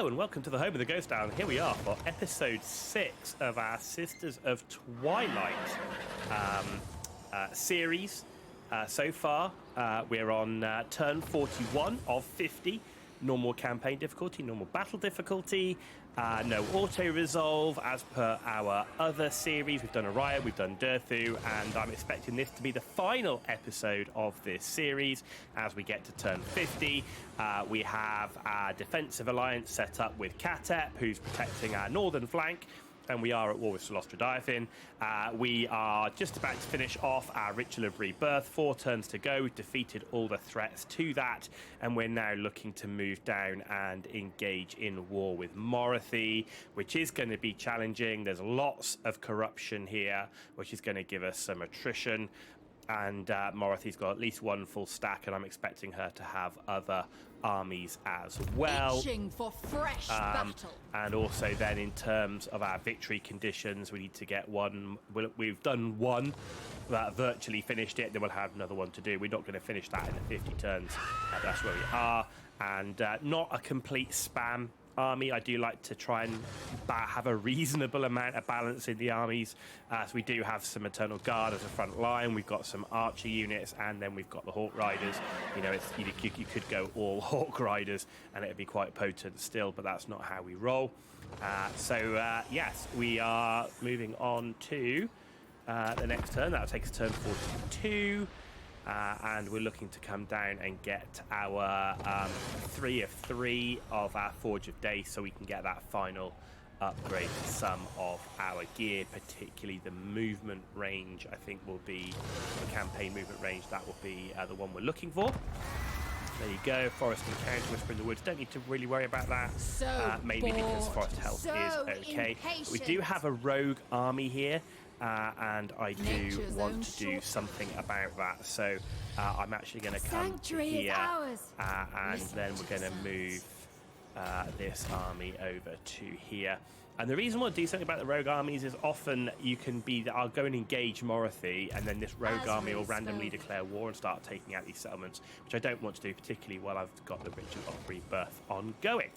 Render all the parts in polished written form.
Hello and welcome to the home of the Ghost Town. Here we are for episode 6 of our Sisters of Twilight series. So far, we're on turn 41 of 50. Normal campaign difficulty, normal battle difficulty, no auto-resolve as per our other series. We've done Araya, we've done Durthu, and I'm expecting this to be the final episode of this series as we get to turn 50. We have our defensive alliance set up with Katep, who's protecting our northern flank, and we are at war with Solostradiothyn. We are just about to finish off our Ritual of Rebirth. 4 turns to go. We've defeated all the threats to that, and we're now looking to move down and engage in war with Morathi, which is going to be challenging. There's lots of corruption here, which is going to give us some attrition. And Morathi's got at least one full stack, and I'm expecting her to have other armies as well. Itching for fresh battle. And also then in terms of our victory conditions, we need to get one. We've done one, that virtually finished it, then we'll have another one to do. We're not going to finish that in the 50 turns. That's where we are. And not a complete spam army. I do like to try and have a reasonable amount of balance in the armies. So we do have some Eternal Guard as a front line. We've got some Archer units, and then we've got the Hawk Riders. You know, you could go all Hawk Riders, and it'd be quite potent still, but that's not how we roll. Yes, we are moving on to the next turn. That'll take us turn 42. And we're looking to come down and get our 3 of 3 of our Forge of Day, so we can get that final upgrade to some of our gear, particularly the movement range. I think will be the campaign movement range. That will be the one we're looking for. There you go, Forest Encounter, Whisper in the Woods. Don't need to really worry about that. Maybe because Forest Health is okay. But we do have a rogue army here. And I do want to do something about that. So I'm actually going to come to here, and then we're going to move this army over to here. And the reason I want to do something about the rogue armies is often you can be, I'll go and engage Morathi, and then this rogue army will randomly declare war and start taking out these settlements, which I don't want to do, particularly while I've got the Ritual of Rebirth ongoing.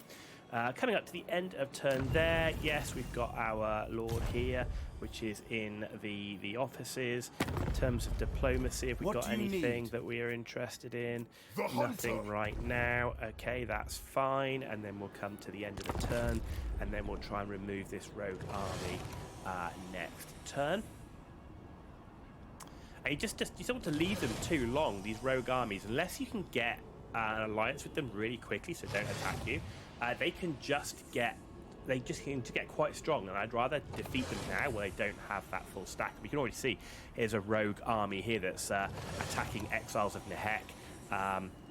Coming up to the end of turn there, yes, we've got our Lord here, which is in the offices. In terms of diplomacy, have we got anything that we are interested in? Nothing right now. Okay, that's fine. And then we'll come to the end of the turn, and then we'll try and remove this rogue army next turn. And you don't want to leave them too long, these rogue armies, unless you can get an alliance with them really quickly so they don't attack you. They can just get quite strong, and I'd rather defeat them now where they don't have that full stack. We can already see here's a rogue army here that's attacking Exiles of Nehek.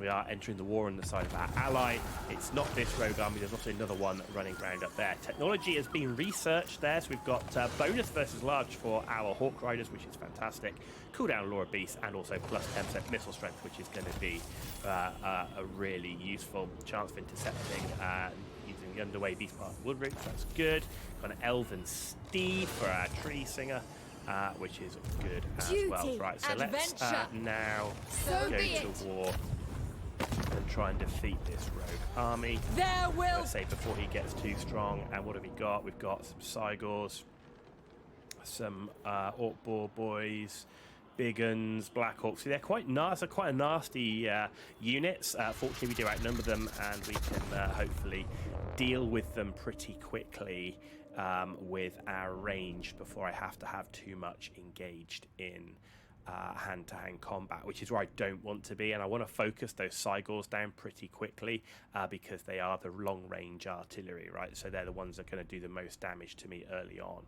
We are entering the war on the side of our ally. It's not this rogue army, there's also another one running around up there. Technology has been researched there, so we've got bonus versus large for our Hawk Riders, which is fantastic. Cooldown Laura Beast, and also plus 10% missile strength, which is going to be a really useful chance for intercepting using the underway beast part of Woodroot. That's good. Got an Elven Steed for our Tree Singer, which is good as well. Right, so let's now go to war and try and defeat this rogue army. Let's say before he gets too strong. And what have we got? We've got some Cygors, some Orc Boar Boys, Big Uns, Black Hawks. See, they're quite nice. They're quite a nasty units. Fortunately, we do outnumber them, and we can hopefully deal with them pretty quickly with our range before I have to have too much engaged in hand-to-hand combat, which is where I don't want to be. And I want to focus those Cygors down pretty quickly because they are the long-range artillery, right? So they're the ones that are going to do the most damage to me early on.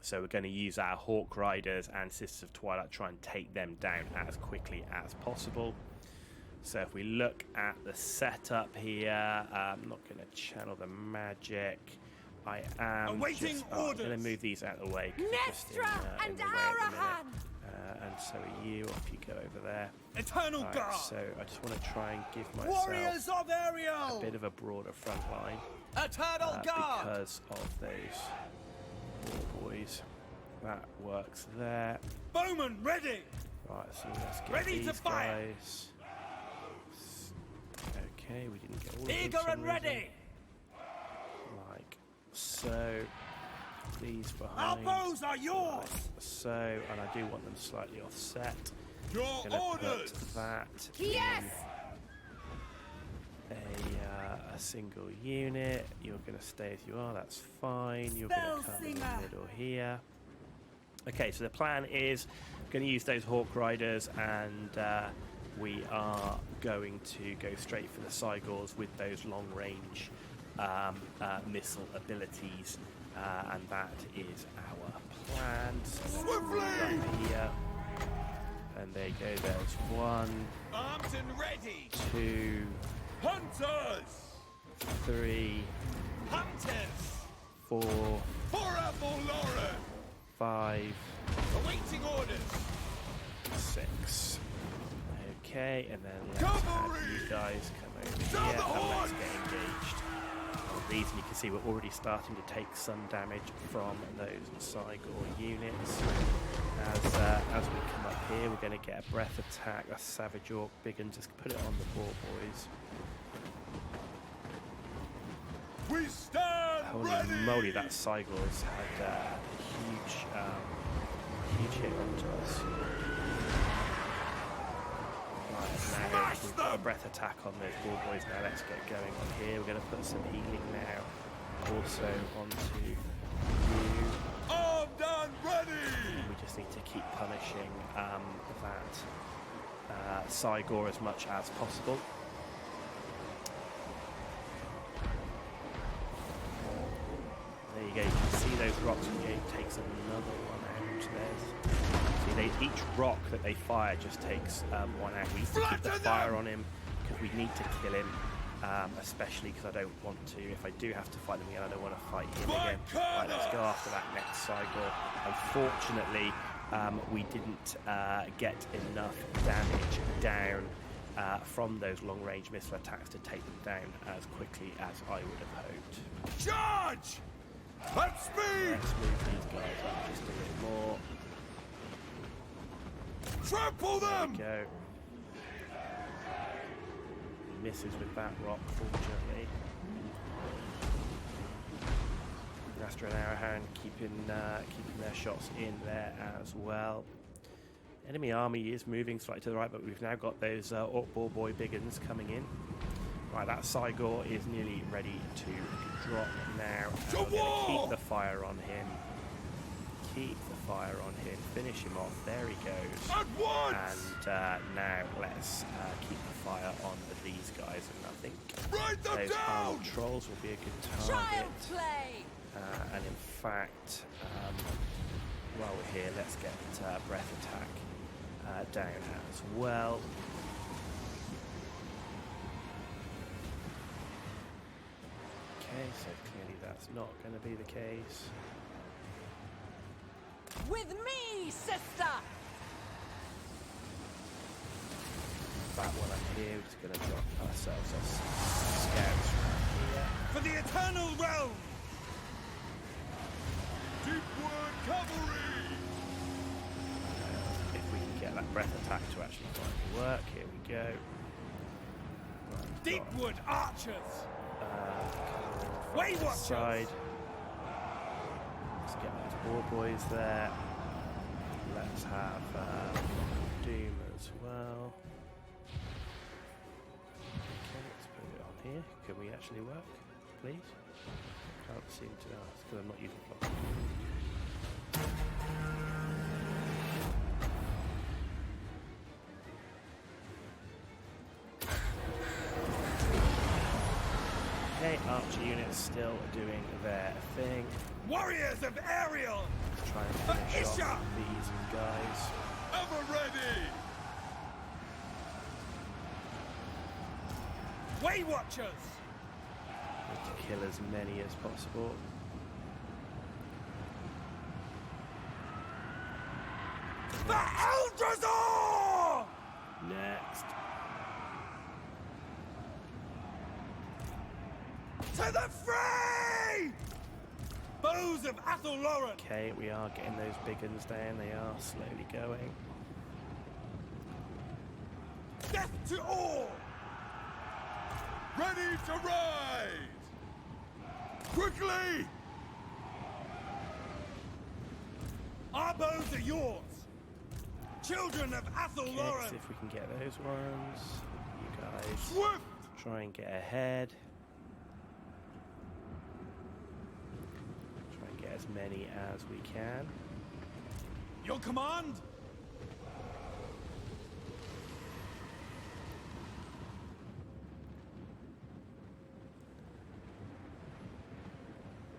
So we're going to use our Hawk Riders and Sisters of Twilight, try and take them down as quickly as possible. So if we look at the setup here, I'm not going to channel the magic. I am going to move these out of the way. Nestra and Arahan! And so are you, off you go over there. Eternal Guard! So I just want to try and give myself Warriors of Ariel! a bit of a broader front line. Eternal Guard! Because of those boys. That works there. Bowman ready! Right, so let's get ready these to fire. Guys. Okay, we didn't get all of them. Eager and ready! so. These Our behind. bows are yours. Like so, and I do want them slightly offset. Your Gonna orders. put that Yes! in a single unit. You're going to stay as you are, that's fine. You're going to come in the middle here. Okay, so the plan is going to use those Hawk Riders, and we are going to go straight for the Cygors with those long-range missile abilities, and that is our plan. So Swiftly! here, and there you go. There's 1, Armed and ready. 2, Hunters. 3, Hunters. 4, For Apple Lauren. 5, Awaiting orders. 6. Okay, and then let's have Cavalry! you guys come over Down here the and let's horse! get engaged. These, and you can see we're already starting to take some damage from those Cygor units. As we come up here, we're going to get a breath attack, a Savage Orc big, and just put it on the boar boys. We stand Holy ready. moly, that Cygor's had a huge hit onto us. Right, now Smash we've got a them! breath attack on those boar boys. Now let's get going on here. We're going to put some healing now also onto you. Armed and ready. We just need to keep punishing that Cygor as much as possible. There you go. You can see those rocks. It takes another one out. See, each rock that they fire just takes one out. We need to keep the fire on him because we need to kill him, especially because I don't want to. If I do have to fight them again, I don't want to fight him again. Right, let's go after that next Cygor. Unfortunately, we didn't get enough damage down from those long-range missile attacks to take them down as quickly as I would have hoped. Charge. At speed. Let's move these guys up just a bit more. Trample them. Go. He misses with that rock, fortunately. Astra and Arrowhound keeping their shots in there as well. Enemy army is moving slightly to the right, but we've now got those Orc Boar Boy Biggins coming in. Right, that Cygor is nearly ready to drop now. And we're going to keep the fire on him. Keep the fire on him. Finish him off. There he goes. At once. And now let's keep the fire on these guys. And I think Write them those down. armored trolls will be a good target. Child play! And in fact, while we're here, let's get breath attack down as well. Okay, so clearly that's not going to be the case. With me, sister! That one up here, we're just going to drop ourselves as scouts right here. For the eternal realm. Deepwood cavalry. If we can get that breath attack to actually finally work, here we go. Right, Deepwood archers. Way Watchers. side. Let's get those boar boys there. Let's have Doom as well. Okay, let's put it on here. Can we actually work, please? Can't seem to. Oh, it's because I'm not using clock. Okay, archer units still doing their thing. Warriors of Ariel. Let's try and finish Isha! off these guys. Ever ready. Way Watchers. Need to kill as many as possible. The Eldrazor. Next. To the fray! Bows of Athel Lauren. Okay, we are getting those big uns down. They are slowly going. Death to all! Ready to ride! Quickly! Our bows are yours. Children of Athel Okay, Lauren. see if we can get those ones. You guys Swift. try and get ahead. Try and get as many as we can. Your command.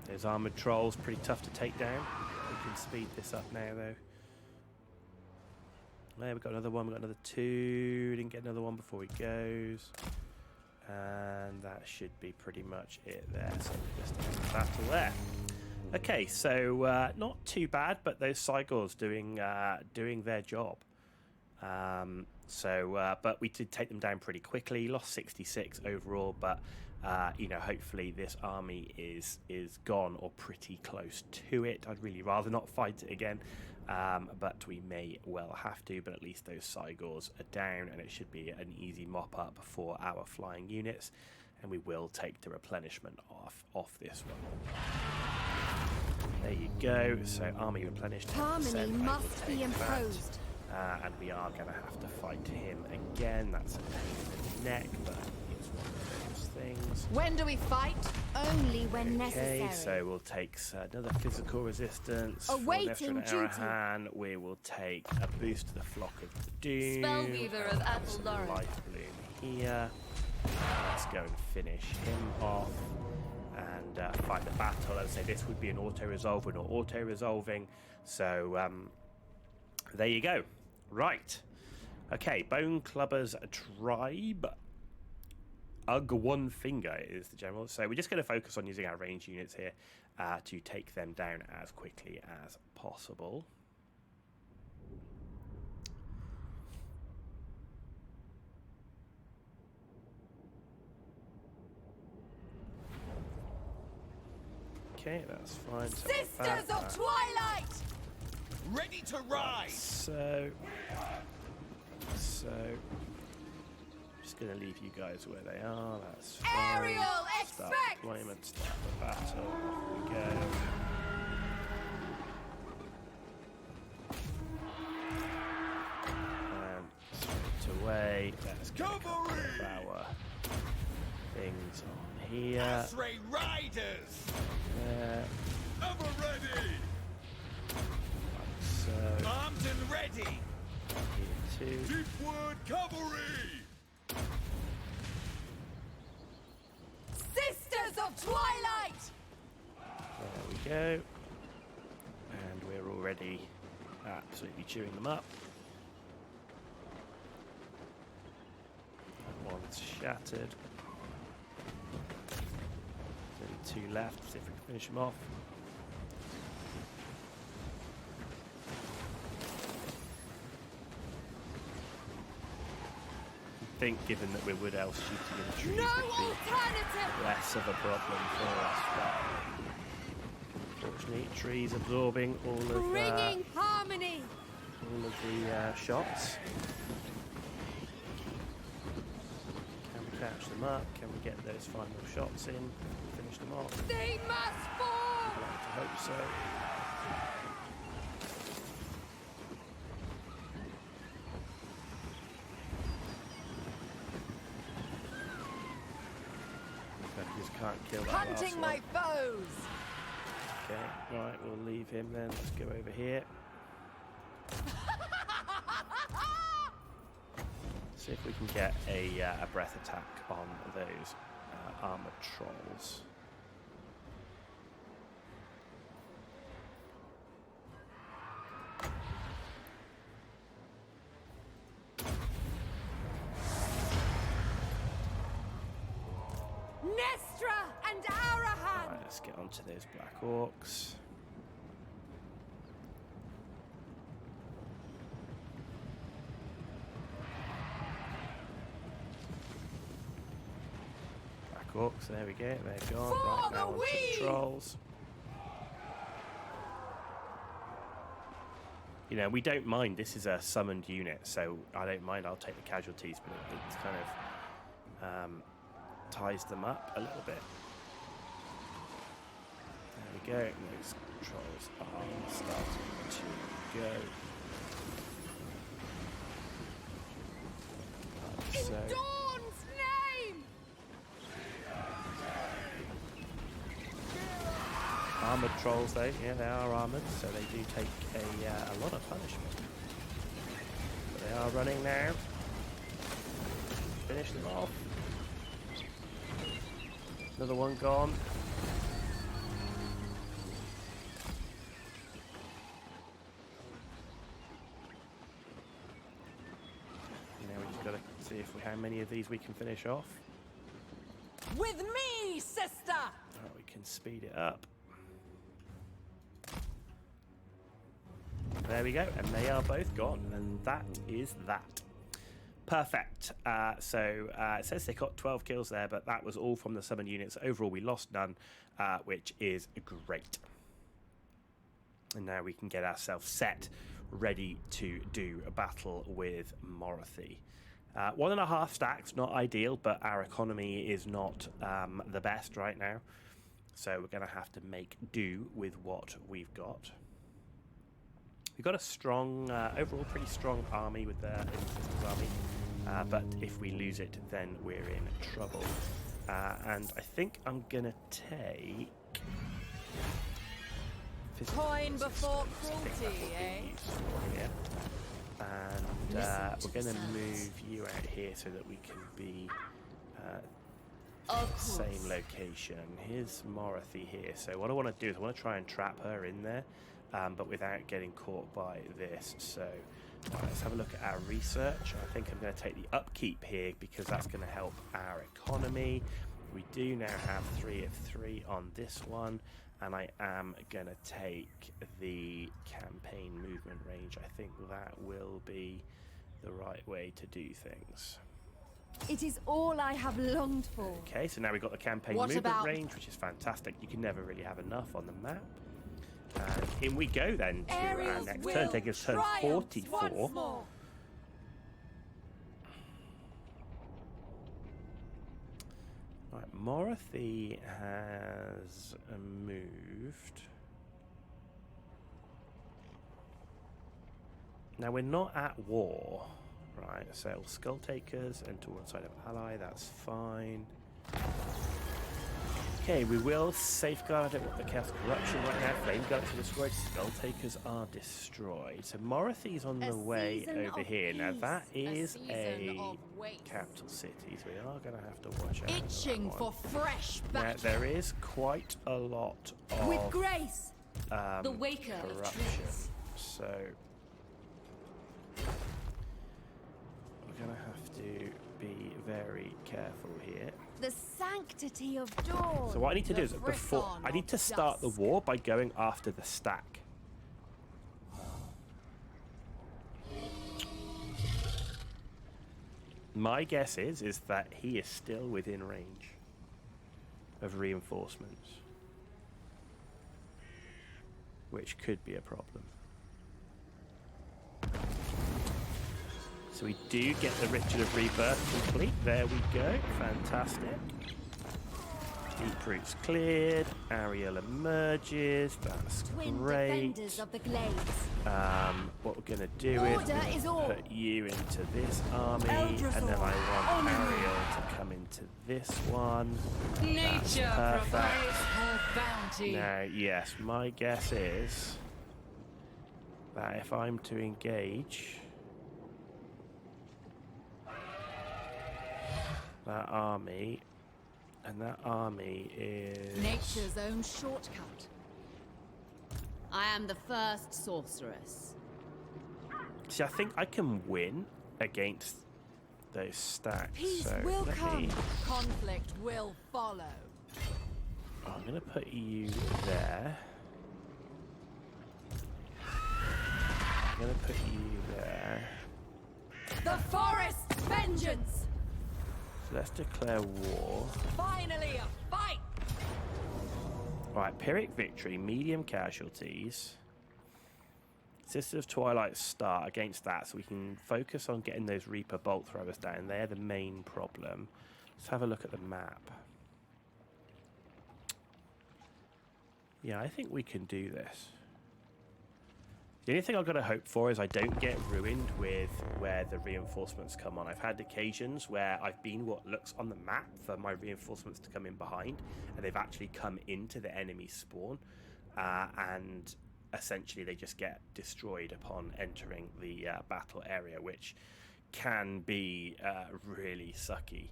Those armoured trolls, pretty tough to take down. We can speed this up now, though. There, we've got another one. We've got another two. Didn't get another one before he goes. And that should be pretty much it there. So we just have the battle there. Okay, so not too bad, but those Cygors doing their job. But we did take them down pretty quickly. Lost 66 overall, but you know, hopefully this army is gone or pretty close to it. I'd really rather not fight it again, but we may well have to. But at least those Cygors are down, and it should be an easy mop up for our flying units. And we will take the replenishment off this one. There you go. So army replenished. Harmony must be imposed. And we are going to have to fight him again. That's a pain in the neck, but it's one of those things. When do we fight? Only when necessary. Okay, so we'll take another physical resistance. Awaiting duty. Arahan. We will take a boost to the Flock of the Doom. Spellweaver of Athel Lauren. Life Bloom here. Let's go and finish him off and fight the battle. As I say, this would be an auto-resolve. We're not auto-resolving. So there you go. Right. Okay, Bone Clubber's tribe. Ugg One Finger is the general. So we're just going to focus on using our ranged units here to take them down as quickly as possible. Okay, that's fine. Sisters of Twilight! Ready to ride. So, just going to leave you guys where they are. That's fine. Aerial Start expect! deployment, start the battle. Off we go. And straight away, let's get a couple of our things on here. Asray Riders. There. Ever ready. So, Armed and ready. here too. Deepwood Cavalry. Sisters of Twilight! There we go. And we're already absolutely chewing them up. That one's shattered. There's only two left. See if we can finish them off. I think, given that we're Wood Elves, shooting in the trees No would be alternative! less of a problem for us. But unfortunately, trees absorbing all of Bringing harmony! the shots. Can we catch them up? Can we get those final shots in? Finish them off? They must fall! I'd like to hope so. I just can't kill that last Hunting one. my foes! Okay, right, we'll leave him then. Let's go over here. See if we can get a breath attack on those armored trolls. Nestra and Arahan! Right, let's get onto those black orcs. Black orcs, there we go, they're gone. For Right, now the onto wee! the trolls. You know, we don't mind. This is a summoned unit, so I don't mind. I'll take the casualties, but it's kind of ties them up a little bit. There we go. Those trolls are starting to go. In So, Dawn's name! armoured trolls, though. Yeah, they are armoured, so they do take a lot of punishment. But they are running now. Finish them off. Another one gone. Now we just got to see how many of these we can finish off. With me, sister! Oh, we can speed it up. There we go, and they are both gone, and that is that. Perfect. So it says they got 12 kills there, but that was all from the summon units. Overall, we lost none, which is great. And now we can get ourselves set, ready to do a battle with Morathy. 1.5 stacks, not ideal, but our economy is not the best right now. So we're going to have to make do with what we've got. We've got a strong, overall pretty strong army with the Sisters army, but if we lose it, then we're in trouble. And I think I'm gonna take Coin before cruelty, eh? And we're gonna move you out here so that we can be same location. Here's Morathy here. So what I want to do is I want to try and trap her in there. But without getting caught by this. So let's have a look at our research. I think I'm going to take the upkeep here because that's going to help our economy. We do now have 3 of 3 on this one, and I am going to take the campaign movement range. I think that will be the right way to do things. It is all I have longed for. Okay, so now we've got the campaign movement range, which is fantastic. You can never really have enough on the map. And in we go then to our next turn, taking us turn 44. Right, Morathy has moved. Now we're not at war, right? So Skull Takers and to one side of ally, that's fine. Okay, we will safeguard it with the Chaos Corruption right now. Flame Guns are destroyed, Skull Takers are destroyed. So Morathy's on the way over here. Now that is a capital city, so we are going to have to watch out. Itching for fresh battle. Now there is quite a lot of with grace, the waker corruption. of trees. So we're going to have to be very careful here. the sanctity of dawn. So what I need to do is before I need to start the war by going after the stack. My guess is that he is still within range of reinforcements, which could be a problem. So we do get the Ritual of Rebirth complete. There we go. Fantastic. Deep Roots cleared. Ariel emerges. That's Twin great. defenders of the glades. What we're going to do is put you into this army, and then I want Ariel to come into this one. Nature provides her bounty. Now, yes, my guess is that if I'm to engage that army, and that army is Nature's own shortcut. I am the first sorceress. See, I think I can win against those stacks. Peace so will let come. me, Conflict will follow. I'm going to put you there. I'm going to put you there. The forest's vengeance. So let's declare war. Finally a fight. Right, Pyrrhic victory, medium casualties. Sisters of Twilight start against that, so we can focus on getting those Reaper bolt throwers down. They're the main problem. Let's have a look at the map. Yeah, I think we can do this. The only thing I've got to hope for is I don't get ruined with where the reinforcements come on. I've had occasions where I've been what looks on the map for my reinforcements to come in behind, and they've actually come into the enemy spawn, and essentially they just get destroyed upon entering the battle area, which can be really sucky.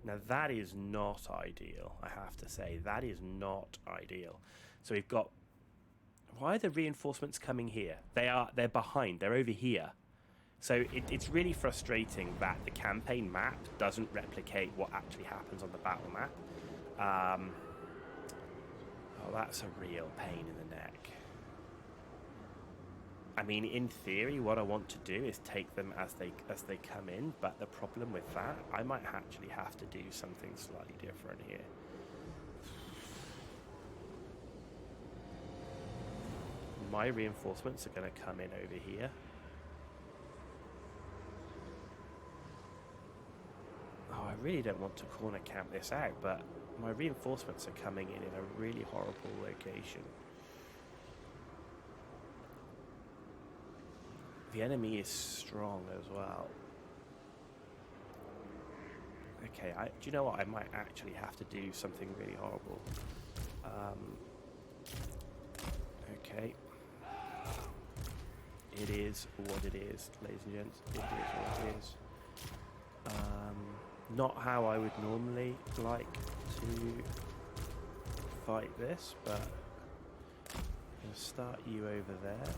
Now that is not ideal, I have to say. That is not ideal. So we've got... Why are the reinforcements coming here? They're behind. They're over here. So it's really frustrating that the campaign map doesn't replicate what actually happens on the battle map. Oh, that's a real pain in the neck. I mean, in theory, what I want to do is take them as they come in, but the problem with that, I might actually have to do something slightly different here. My reinforcements are going to come in over here. Oh, I really don't want to corner camp this out, but my reinforcements are coming in a really horrible location. The enemy is strong as well. Okay, do you know what? I might actually have to do something really horrible. Okay. It is what it is, ladies and gents. It is what it is. Not how I would normally like to fight this, but I'm going to start you over there,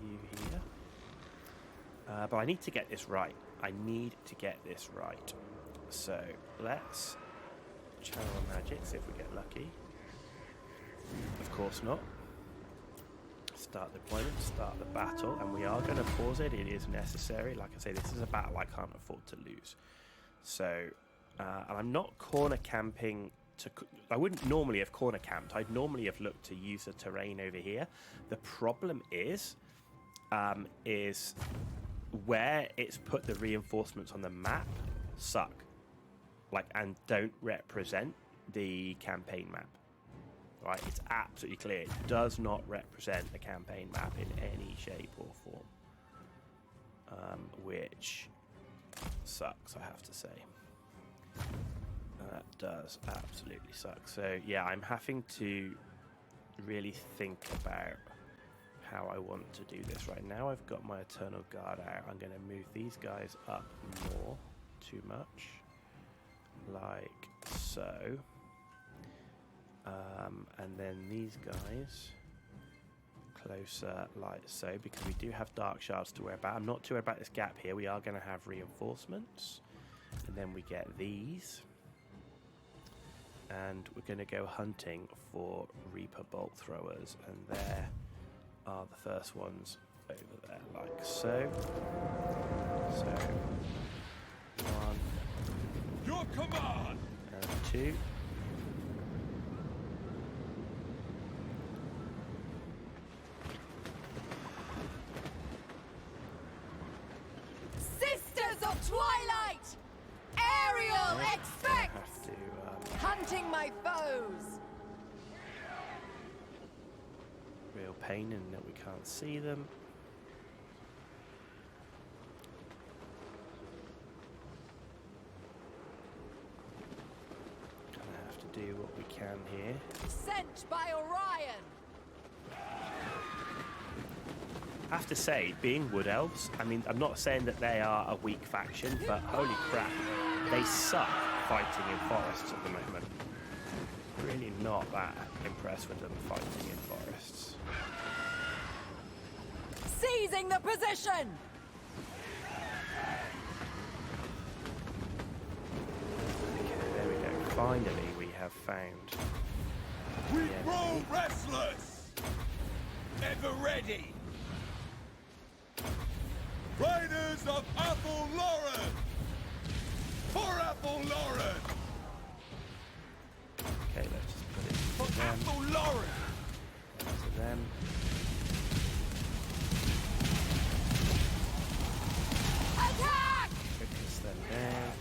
you here. But I need to get this right. I need to get this right. So let's channel magic, see if we get lucky. Of course not. Start deployment, start the battle, and we are going to pause it. It is necessary. Like I say, this is a battle I can't afford to lose. So, and I'm not corner camping. I wouldn't normally have corner camped. I'd normally have looked to use the terrain over here. The problem is where it's put the reinforcements on the map suck, and don't represent the campaign map. Right, it's absolutely clear. It does not represent the campaign map in any shape or form, which sucks, I have to say. That does absolutely suck. So yeah, I'm having to really think about how I want to do this. Right now I've got my Eternal Guard out. I'm going to move these guys up more, too much, like so. And then these guys closer like so, because we do have dark shards to worry about. I'm not too worried about this gap here. We are going to have reinforcements, and then we get these, and we're going to go hunting for Reaper bolt throwers, and there are the first ones over there, like so. So 1, Your command, and 2. Twilight! Ariel, expect! Hunting my foes! Real pain in that we can't see them. Gonna have to do what we can here. Sent by Orion! I have to say, being Wood Elves, I mean, I'm not saying that they are a weak faction, but holy crap, they suck fighting in forests at the moment. Really not that impressed with them fighting in forests. Seizing the position! Okay, there we go. Finally, we have found... we grow restless, ever ready. Riders of Apple Lauren! For Apple Lauren! Okay, let's just put it For to them. Apple Lauren! To them. Attack! Focus them there.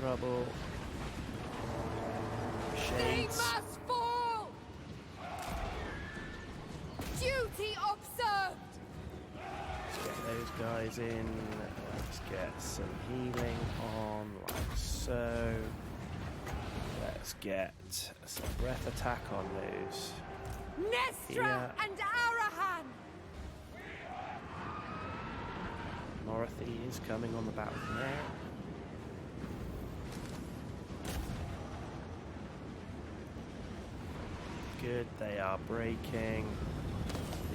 trouble. They Shades. must fall! Duty observed! Let's get those guys in. Let's get some healing on, like so. Let's get some breath attack on those. Nestra Yeah. and Arahan! Morathy is coming on the battle now. Good, they are breaking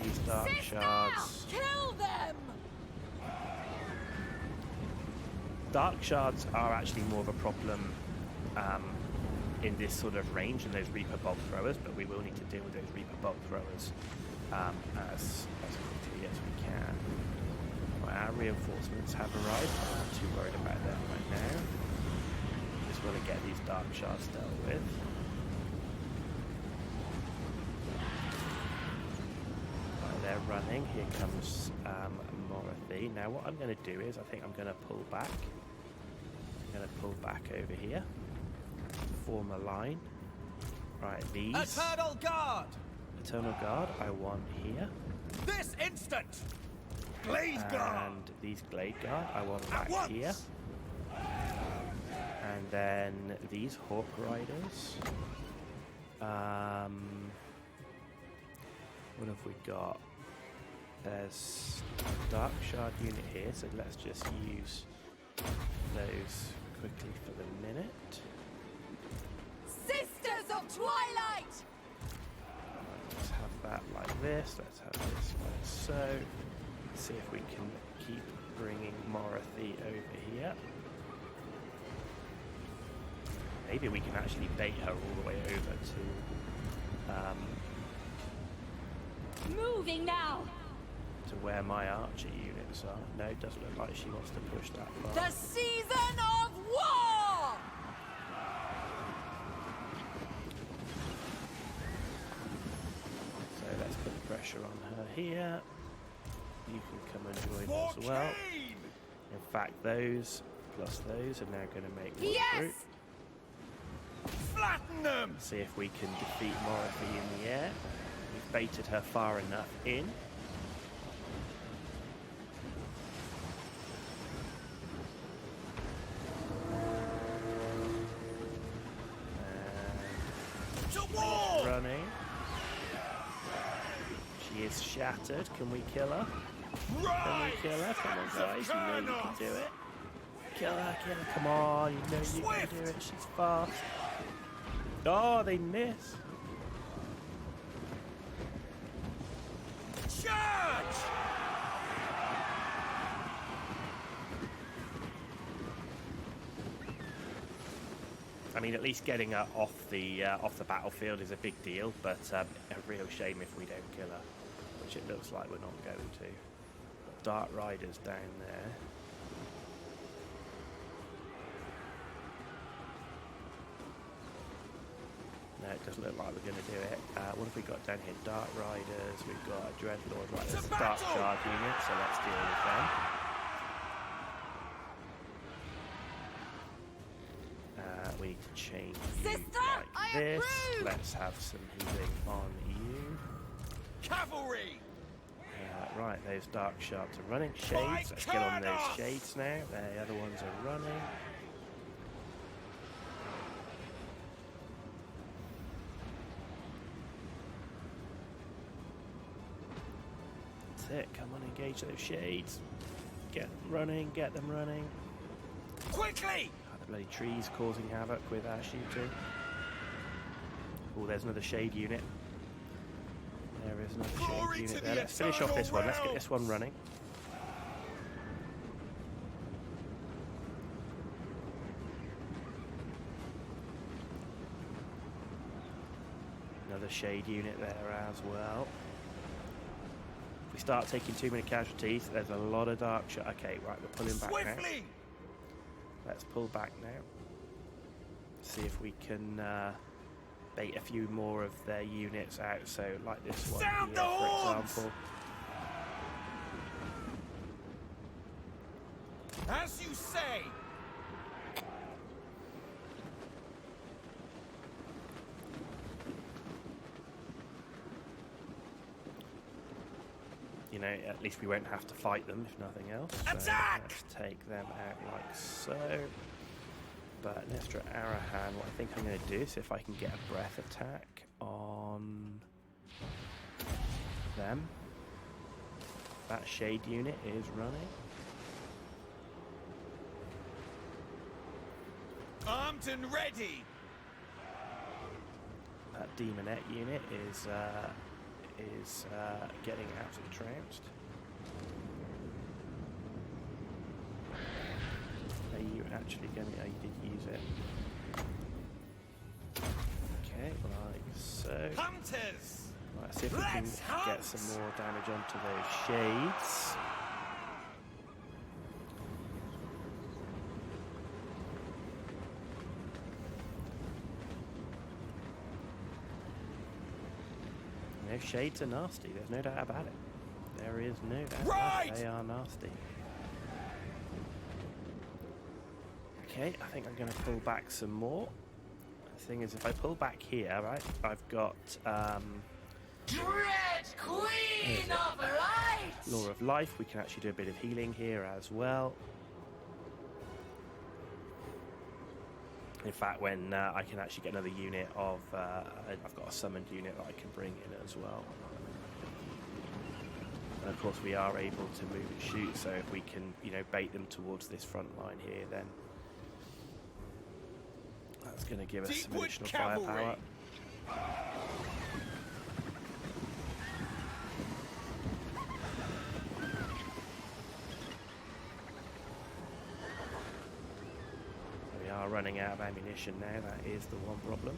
these dark shards. Kill them! Dark shards are actually more of a problem in this sort of range than those Reaper bolt throwers, but we will need to deal with those Reaper bolt throwers as quickly as we can. Well, our reinforcements have arrived. I'm not too worried about them right now. Just want to get these dark shards dealt with. Right, they're running. Here comes Morathy. Now what I'm going to do is I think I'm going to pull back. I'm going to pull back over here. Form a line. Right, these. Eternal Guard! Eternal Guard I want here. This instant! Glade Guard! And these Glade Guard I want At back once! here. And then these Hawk Riders. What have we got? There's a Dark Shard unit here, so let's just use those quickly for the minute. Sisters of Twilight! Let's have that like this. Let's have this like so. Let's see if we can keep bringing Morathy over here. Maybe we can actually bait her all the way over Moving now. to where my archer units are. No, it doesn't look like she wants to push that far. The season of war! So let's put pressure on her here. You can come and join For as well. Cain! In fact, those plus those are now going to make one Yes! group. Flatten them! See if we can defeat Morathy in the air. We've baited her far enough in. To war! Running. She is shattered. Can we kill her? Can we Rise! kill her? Come on, guys. You know you can Kurnoth! do it. Kill her, kill her. Come on. You know you can do it. She's fast. Oh, they miss. Charge! I mean, at least getting her off the battlefield is a big deal, but a real shame if we don't kill her, which it looks like we're not going to. Dark Riders down there. No, it doesn't look like we're going to do it. What have we got down here? Dark Riders, we've got a Dreadlord, right, there's a Dark battle! Shard unit, so let's deal with them. We need to change you Sister, like I this. approve! Let's have some healing on you. Cavalry! Right, those Dark Shards are running. Shades, By let's get on those Kurnoth! Shades now. The other ones are running. That's it, come on, engage those Shades. Get them running, get them running. Quickly! The bloody trees causing havoc with our shooting. Oh, there's another Shade unit. There is another Glory Shade to unit the there. Let's finish off eternal this one. Let's get realm! this one running. Another Shade unit there as well. If we start taking too many casualties, there's a lot of Dark Shot. Okay, right, we're pulling back now. Swiftly! Let's pull back now. See if we can bait a few more of their units out. So, like this one Sound here, the for horns! example. As you say! you know, at least we won't have to fight them if nothing else. So Attack! let's take them out like so. But an extra Arahan, what I think I'm going to do is if I can get a breath attack on them. That shade unit is running. Armed and ready. That demonette unit is getting absolutely trounced. Are you actually going to... Oh, you did use it. Okay, like so. Hunters! Right, see if we can get some more damage onto those shades. No, shades are nasty, there's no doubt about it. There is no doubt about it. They are nasty. Okay, I think I'm going to pull back some more. The thing is, if I pull back here, right, I've got Dread Queen of Light! Law of Life. We can actually do a bit of healing here as well. In fact, when I can actually get another unit of... I've got a summoned unit that I can bring in as well. And of course we are able to move and shoot, so if we can, you know, bait them towards this front line here, then that's going to give us some additional firepower. We are running out of ammunition now, that is the one problem.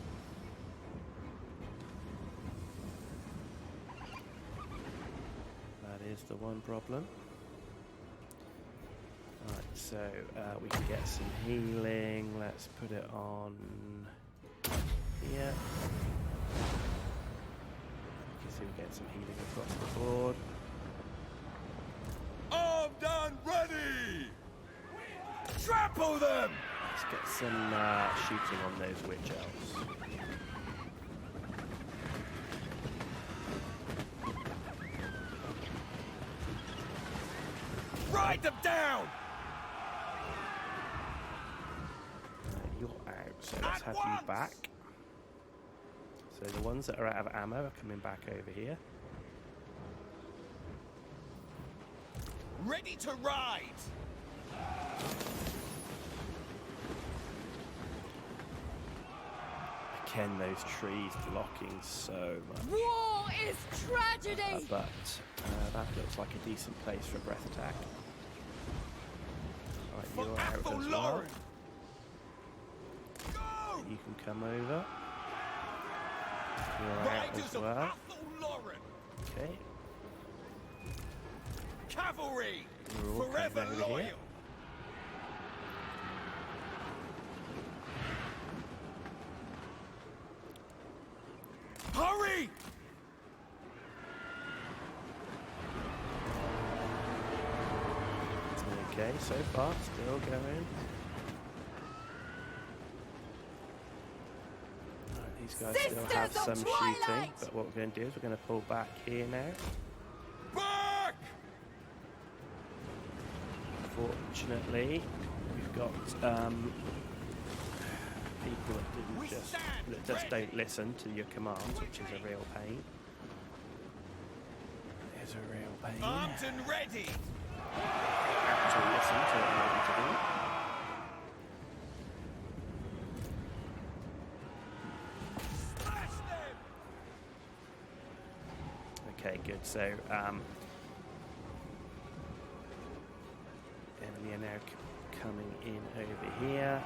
That is the one problem. Right, so we can get some healing. Let's put it on here. You can see we get some healing across the board. Armed and ready! Trample them! Let's get some shooting on those witch elves. Ride them down! You're out, so let's have you back. So the ones that are out of ammo are coming back over here. Ready to ride! Again, those trees blocking so much. War is tragedy! But that looks like a decent place for a breath attack. Right, you're out as well. Go! You can come over. You're out as well. Okay. Cavalry! You're all Forever coming over loyal! here. Hurry! Okay, so far, still going. Right, these guys still have Sisters of some Twilight! shooting, but what we're going to do is we're going to pull back here now. Back! Fortunately, we've got people that just don't listen to your commands, which is a real pain. It is a real pain. Armed and ready! Actually listen to what you want to do. Smash them! Okay, good. So, enemy are now coming in over here.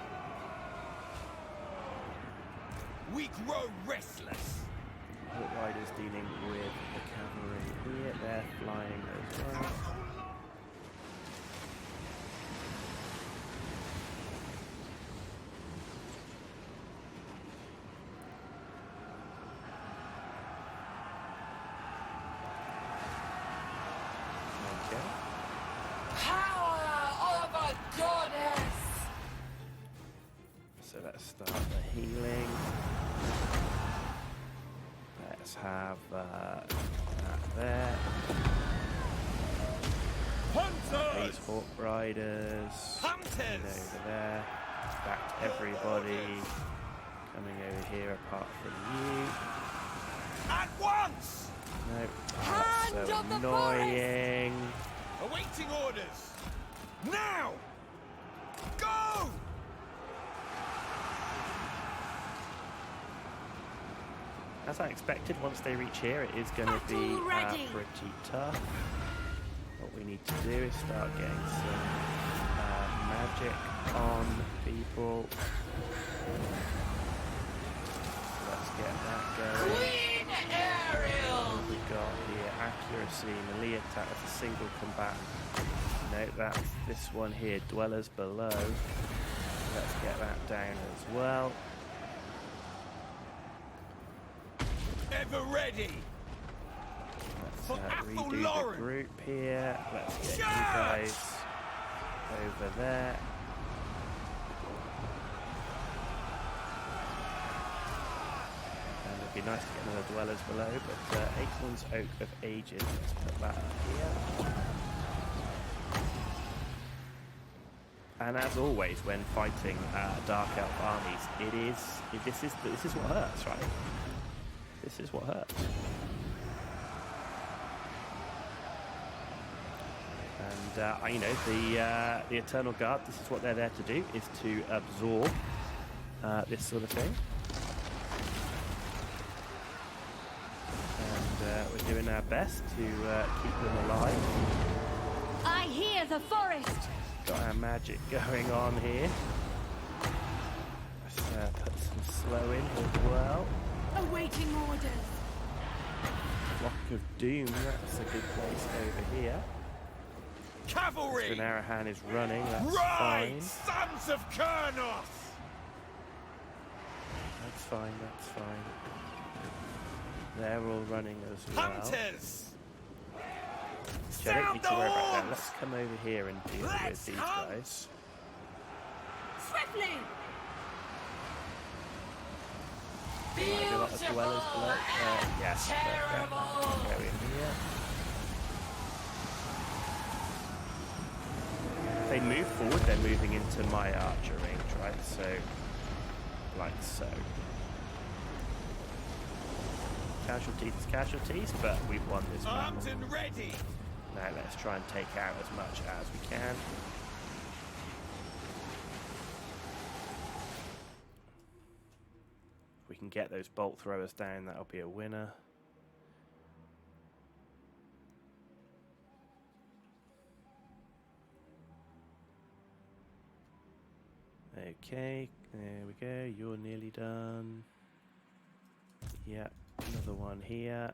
We grow restless! Hawk Riders dealing with the cavalry here. They're flying as well. Okay. Power of a goddess! So let's start the healing. Let's have that there. Arrows! Hawk Riders. Hunters! Coming over there. Back to everybody. Coming over here apart from you. At once! Nope. Hand That's so of the annoying. Awaiting orders! Now! Go! As I expected, once they reach here, it is going to be Battle ready. pretty tough. What we need to do is start getting some magic on people. Let's get that going. Queen Ariel! We've got here accuracy, melee attack as a single combatant. No, that's this one here, dwellers below. Let's get that down as well. Ever ready! Let's For redo the Lauren. group here. Let's get you Charge! guys over there. And it'd be nice to get another dwellers below, but Acorn's Oak of Ages, let's put that up here. And as always, when fighting Dark Elf armies, this is what hurts, right? This is what hurts. And you know, the Eternal Guard, this is what they're there to do, is to absorb this sort of thing. And we're doing our best to keep them alive. I hear the forest! Got our magic going on here. Let's put some slow in as well. Awaiting orders! Flock of Doom, that's a good place over here. Cavalry! Granarahan is running, that's Ride, fine. sons of Kurnos! That's fine, that's fine. They're all running as well. Hunters! So I don't need to worry about that. horns! Let's come over here and deal Let's with these hunt! guys. Swiftly! I do a lot of dwellers below. Yes, perfect. Go in here. If they move forward, they're moving into my archer range, right? So, like so. Casualties is casualties, but we've won this Armed battle. and ready! Now let's try and take out as much as we can. If we can get those bolt throwers down, that'll be a winner. Okay, there we go. You're nearly done. Yeah, another one here.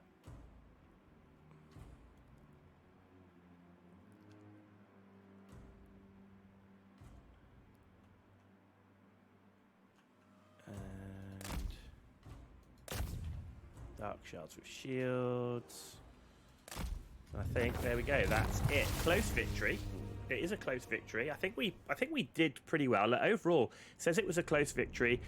And dark shards with shields. I think there we go. That's it. Close victory. It is a close victory. I think we did pretty well. Look, overall, it says it was a close victory.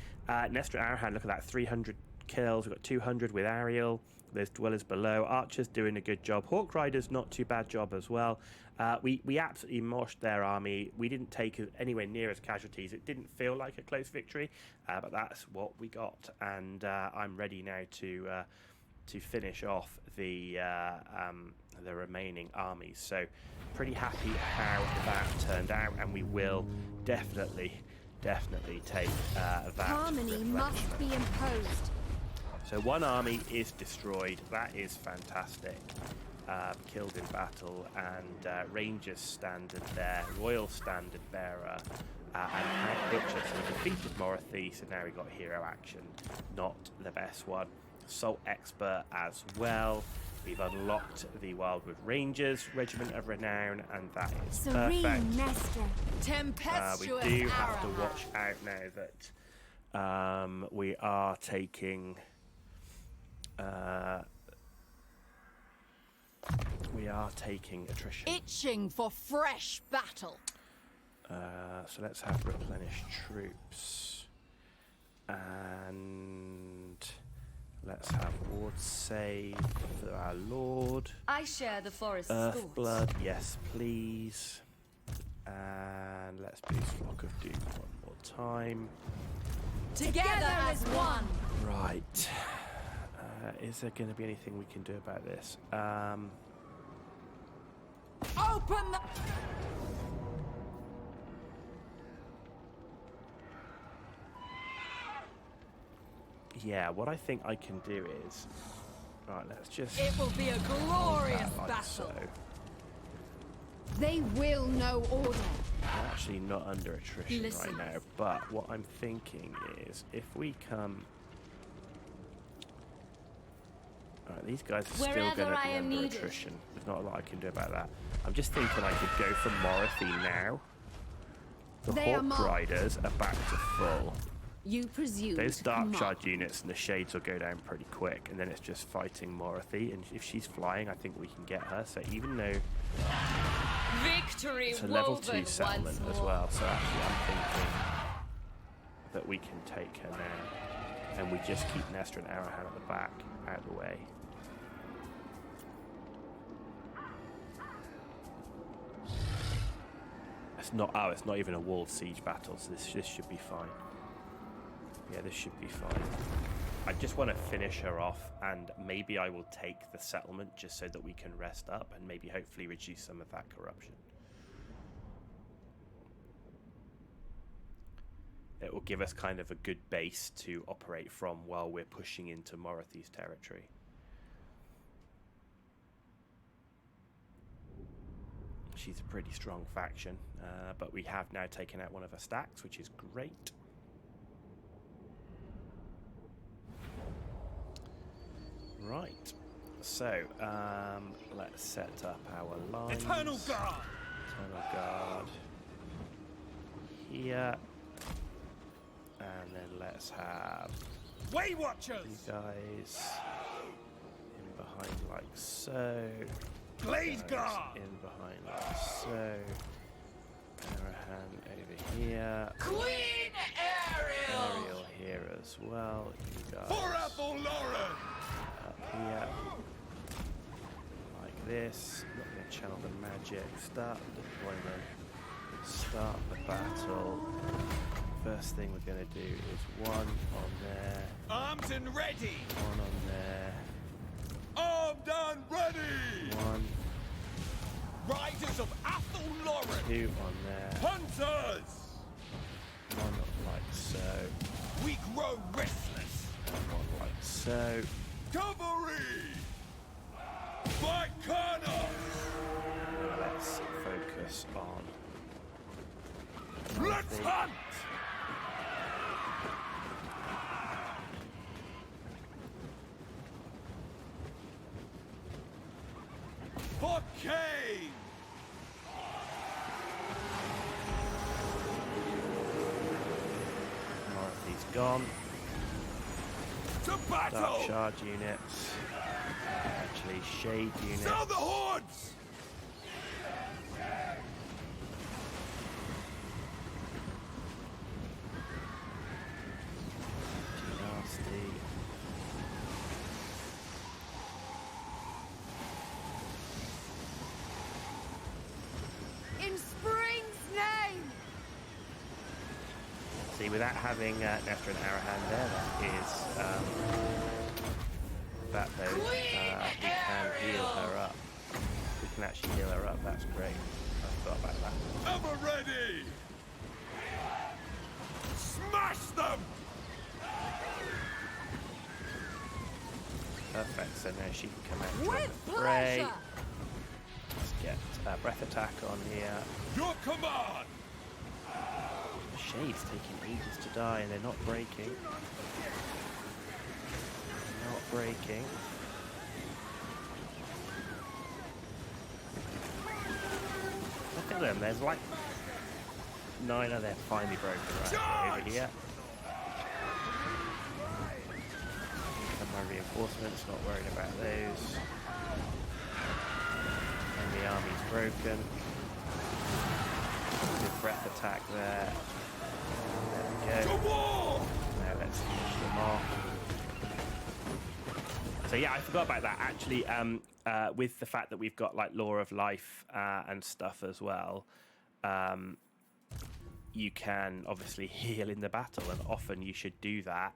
Nestor Arahan, look at that, 300 kills. We've got 200 with Ariel. There's dwellers below. Archers doing a good job. Hawk Riders, not too bad job as well. We absolutely moshed their army. We didn't take anywhere near as casualties. It didn't feel like a close victory, but that's what we got. And I'm ready now to finish off the remaining armies. So pretty happy how that turned out, and we will definitely take that. Harmony must be imposed. So one army is destroyed. That is fantastic. Killed in battle, and Rangers standard there, Royal standard bearer, and Hag Butcher. So we defeated Morathi, so now we got hero action. Not the best one. Assault expert as well. We've unlocked the Wildwood Rangers Regiment of Renown, and that is perfect. Serene Nestor. We Tempestuous do have to Arahan. watch out now that we are taking attrition. Itching for fresh battle. So let's have replenished troops, and let's have ward save for our lord. I share the forest's Earth thoughts. blood, yes please. And let's do Flock of Doom one more time. Together as one. Right. Is there going to be anything we can do about this? Open the... Yeah, what I think I can do is... Right, let's just... It will be a glorious like battle. so. They will know order. I'm actually not under attrition Listen. right now, but what I'm thinking is if we come... Alright, these guys are still Wherever going to I be am under needed. attrition. There's not a lot I can do about that. I'm just thinking I could go for Morathy now. The They are Hawk marked. Riders are back to full. You presume Those to Dark command. Shard units and the Shades will go down pretty quick, and then it's just fighting Morathy, and if she's flying, I think we can get her. So even though Victory it's a level woven 2 settlement once as more. well, so actually I'm thinking that we can take her now, and we just keep Nestor and Arahan at the back, out of the way. It's not even a walled siege battle, so this should be fine. Yeah, this should be fine. I just want to finish her off, and maybe I will take the settlement just so that we can rest up and maybe hopefully reduce some of that corruption. It will give us kind of a good base to operate from while we're pushing into Morathy's territory. She's a pretty strong faction, but we have now taken out one of her stacks, which is great. Right, so let's set up our lines. Eternal Guard! Eternal Guard here, and then let's have Way you Watchers! guys in behind like so. Blade Guys Guard! in behind like so. Arahan over here. Queen Ariel! Ariel here as well. You guys For Ethel Lauren! up here. Like this. Not going to channel the magic. Start the deployment. Start the battle. First thing we're going to do is one on there. Armed and ready! One on there. Armed and ready! One. Riders of Ethel Lauren! Two on there. Hunters! One like so. We grow restless! And one like so. Cavalry! By Karnos! Let's focus on. Let's Morathy. hunt! For Cain! Morathy's gone. To Dark battle! Shard units. Actually, Shade units. Sound the horns! Nasty. In spring's name! See, without having Nestor and Arahan there, that though, we can heal her up. We can actually heal her up. That's great. I forgot about that. Ever ready! Smash them! Perfect. So now she can come out and join With the fray. pleasure. Let's get breath attack on here. Your command! The Shade's taking ages to die, and they're not breaking. Not breaking. Look at them. There's like 9 of them finally broken right over here. And my reinforcements, not worried about those. And the army's broken. Good breath attack there. There we go. To war! Now let's finish them off. So yeah, I forgot about that. Actually, with the fact that we've got like Law of Life and stuff as well, you can obviously heal in the battle, and often you should do that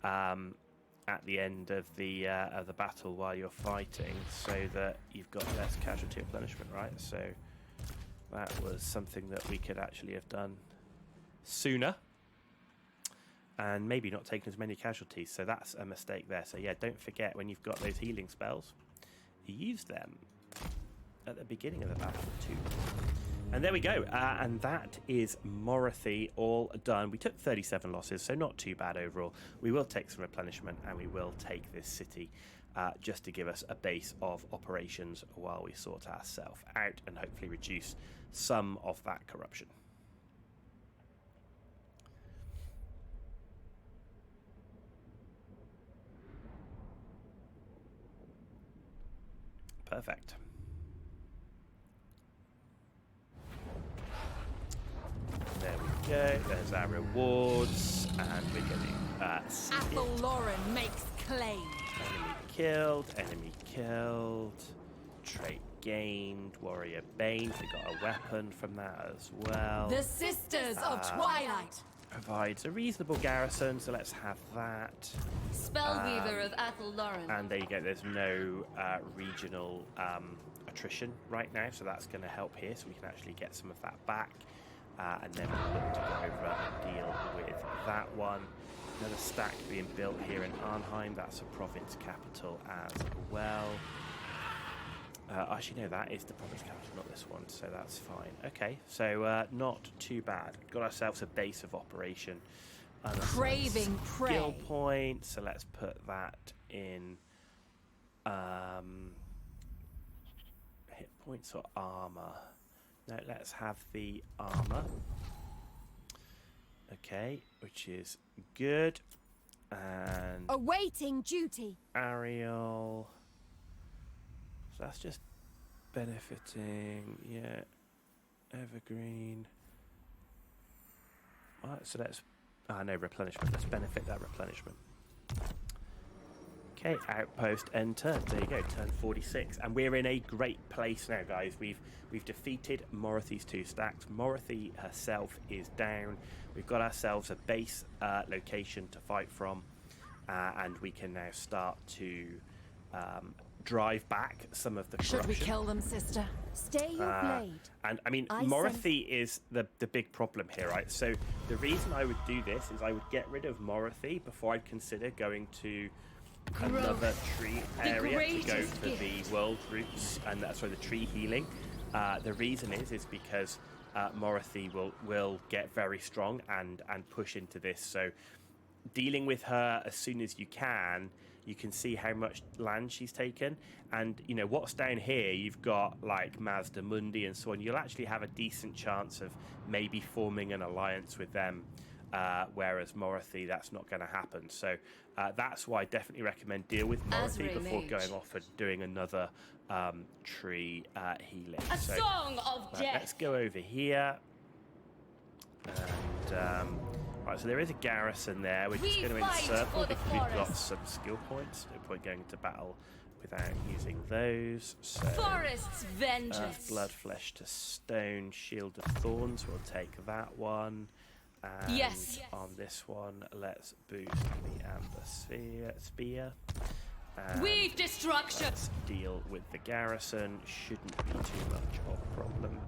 at the end of the battle while you're fighting, so that you've got less casualty replenishment, right? So that was something that we could actually have done sooner, and maybe not taken as many casualties. So that's a mistake there. So yeah, don't forget when you've got those healing spells, use them at the beginning of the battle too. And there we go, and that is Morathy all done. We took 37 losses, so not too bad overall. We will take some replenishment, and we will take this city just to give us a base of operations while we sort ourselves out and hopefully reduce some of that corruption. Perfect. There we go. There's our rewards, and we're getting Attribution makes claim. enemy killed, trait gained, warrior bane. We got a weapon from that as well. The Sisters of Twilight. Provides a reasonable garrison, so let's have that. Spellweaver of Attribution. And there you go. There's no regional attrition right now, so that's going to help here. So we can actually get some of that back. And then we'll look to go over and deal with that one. Another stack being built here in Arnheim. That's a province capital as well. Actually, no, that is the province capital, not this one, so that's fine. Okay, so not too bad. Got ourselves a base of operation. Craving prey. Skill point, so let's put that in hit points or armor. No, let's have the armor. Okay, which is good. And Awaiting duty. Ariel. So that's just benefiting. Yeah. Evergreen. Alright, so let's... no, replenishment. Let's benefit that replenishment. Okay, outpost end turn. There you go, turn 46. And we're in a great place now, guys. We've defeated Morathy's 2 stacks. Morathy herself is down. We've got ourselves a base location to fight from. And we can now start to drive back some of the corruption. Should we kill them, sister? Stay your blade. And I mean, Morathy is the big problem here, right? So the reason I would do this is I would get rid of Morathy before I'd consider going to another tree area to go for the world roots and that's why the tree healing. The reason is because Morathy will get very strong and push into this. So dealing with her as soon as you can see how much land she's taken. And you know what's down here, you've got like Mazda Mundi and so on. You'll actually have a decent chance of maybe forming an alliance with them. Whereas Morathy, that's not going to happen. So that's why I definitely recommend deal with Morathy before going off and doing another tree healing. A song of death. Let's go over here. And right, so there is a garrison there. We're just going to encircle because we've got some skill points. No point going into battle without using those. So, Forest's vengeance. Blood, flesh to stone, shield of thorns. We'll take that one. And yes. On this one, let's boost the amber spear. Weave destruction. Let's deal with the garrison. Shouldn't be too much of a problem.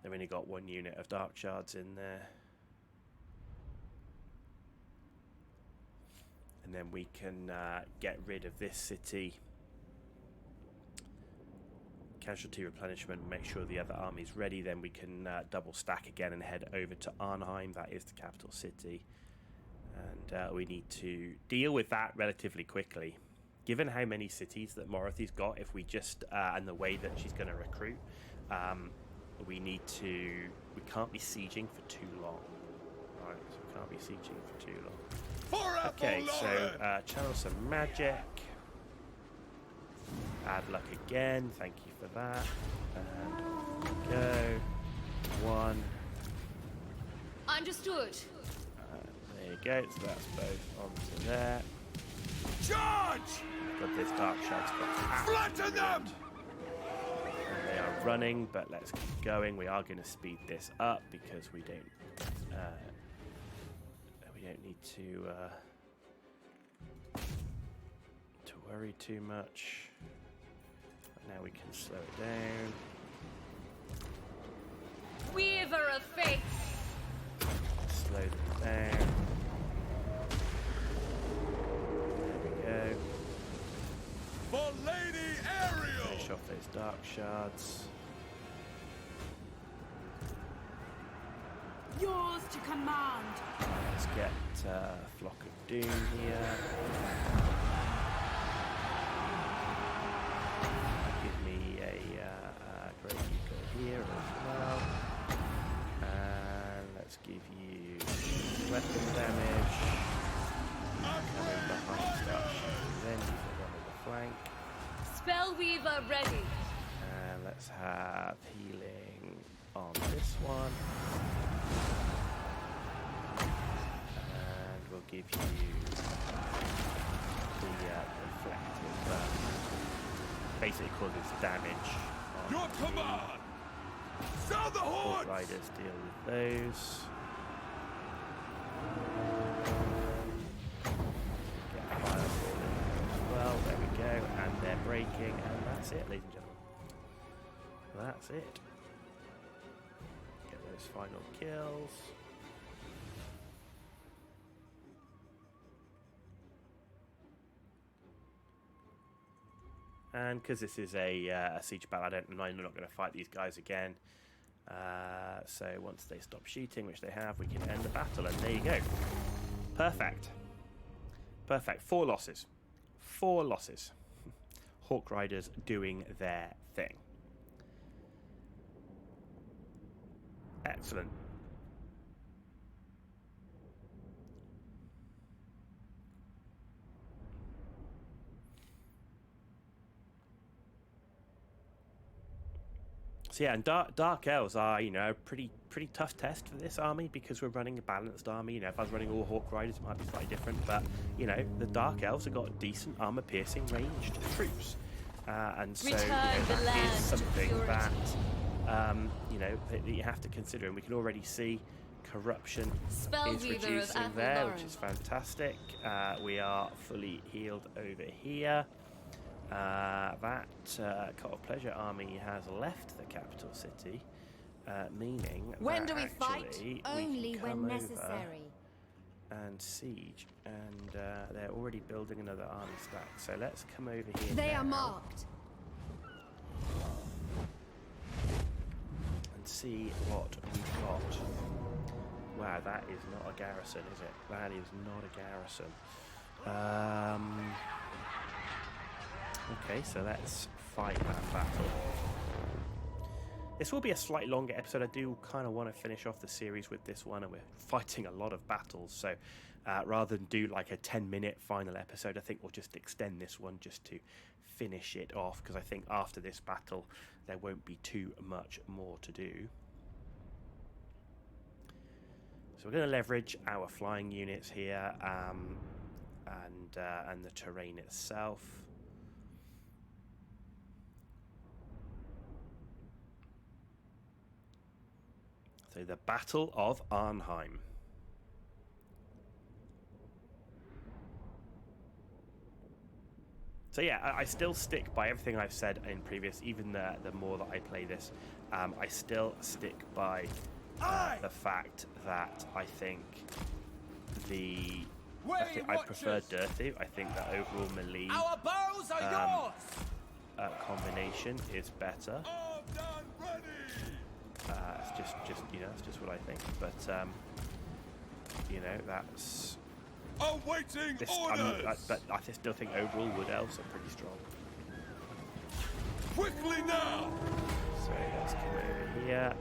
They've only got 1 unit of dark shards in there. And then we can get rid of this city. Casualty replenishment, make sure the other army's ready, then we can double stack again and head over to Arnheim. That is the capital city. And we need to deal with that relatively quickly. Given how many cities that Morathy's got, if we just, and the way that she's going to recruit, we can't be sieging for too long. Right, so we can't be sieging for too long. Okay, so channel some magic. Bad luck again, thank you for that. And go. 1. Understood. There you go, so that's both onto there. Charge! Got this dark shard's got Flatten them! running, but let's keep going. We are going to speed this up because we don't need to worry too much. Now we can slow it down. Weaver of Fate. Slow them down. There we go. For Lady Ariel! Finish off those dark shards. Yours to command. Let's get Flock of Doom here. Give me a Great Eagle here as well. And let's give you weapon damage. Come in behind Dark Shadow, then you can run on the flank. Spellweaver ready. And let's have healing on this one. And we'll give you the reflective. Basically causes damage. Your command! Sound the Hawk horn! Riders deal with those. Get a fireball in there as well. There we go. And they're breaking. And that's it, ladies and gentlemen. That's it. Get those final kills. And because this is a siege battle, I'm not going to fight these guys again. So once they stop shooting, which they have, we can end the battle. And there you go. Perfect. Perfect. 4 losses. 4 losses. Hawk Riders doing their thing. Excellent. So yeah, and Dark Elves are, a pretty tough test for this army because we're running a balanced army. If I was running all Hawk Riders, it might be slightly different. But, the Dark Elves have got decent armor-piercing ranged troops. And so, that is something that, that you have to consider. And we can already see corruption is reducing there, which is fantastic. We are fully healed over here. That Cult of Pleasure army has left the capital city, meaning When that do we fight? actually Only we can when come over necessary. and siege, and they're already building another army stack. So let's come over here. They now are marked. and see what we've got. Wow, that is not a garrison, is it? That is not a garrison. Okay, so let's fight that battle. This will be a slightly longer episode. I do kind of want to finish off the series with this one, and we're fighting a lot of battles. So rather than do like a 10-minute final episode, I think we'll just extend this one just to finish it off, because I think after this battle there won't be too much more to do. So we're going to leverage our flying units here, and the terrain itself. So the Battle of Arnheim. So yeah, I still stick by everything I've said in previous, even the more that I play this, I still stick by the fact that I think I prefer Dirthu. I think the overall melee Our bows are yours! combination is better. All done ready! It's just what I think. But that's Awaiting this. orders! But I still think overall Wood Elves are pretty strong. Quickly now! So let's come over here.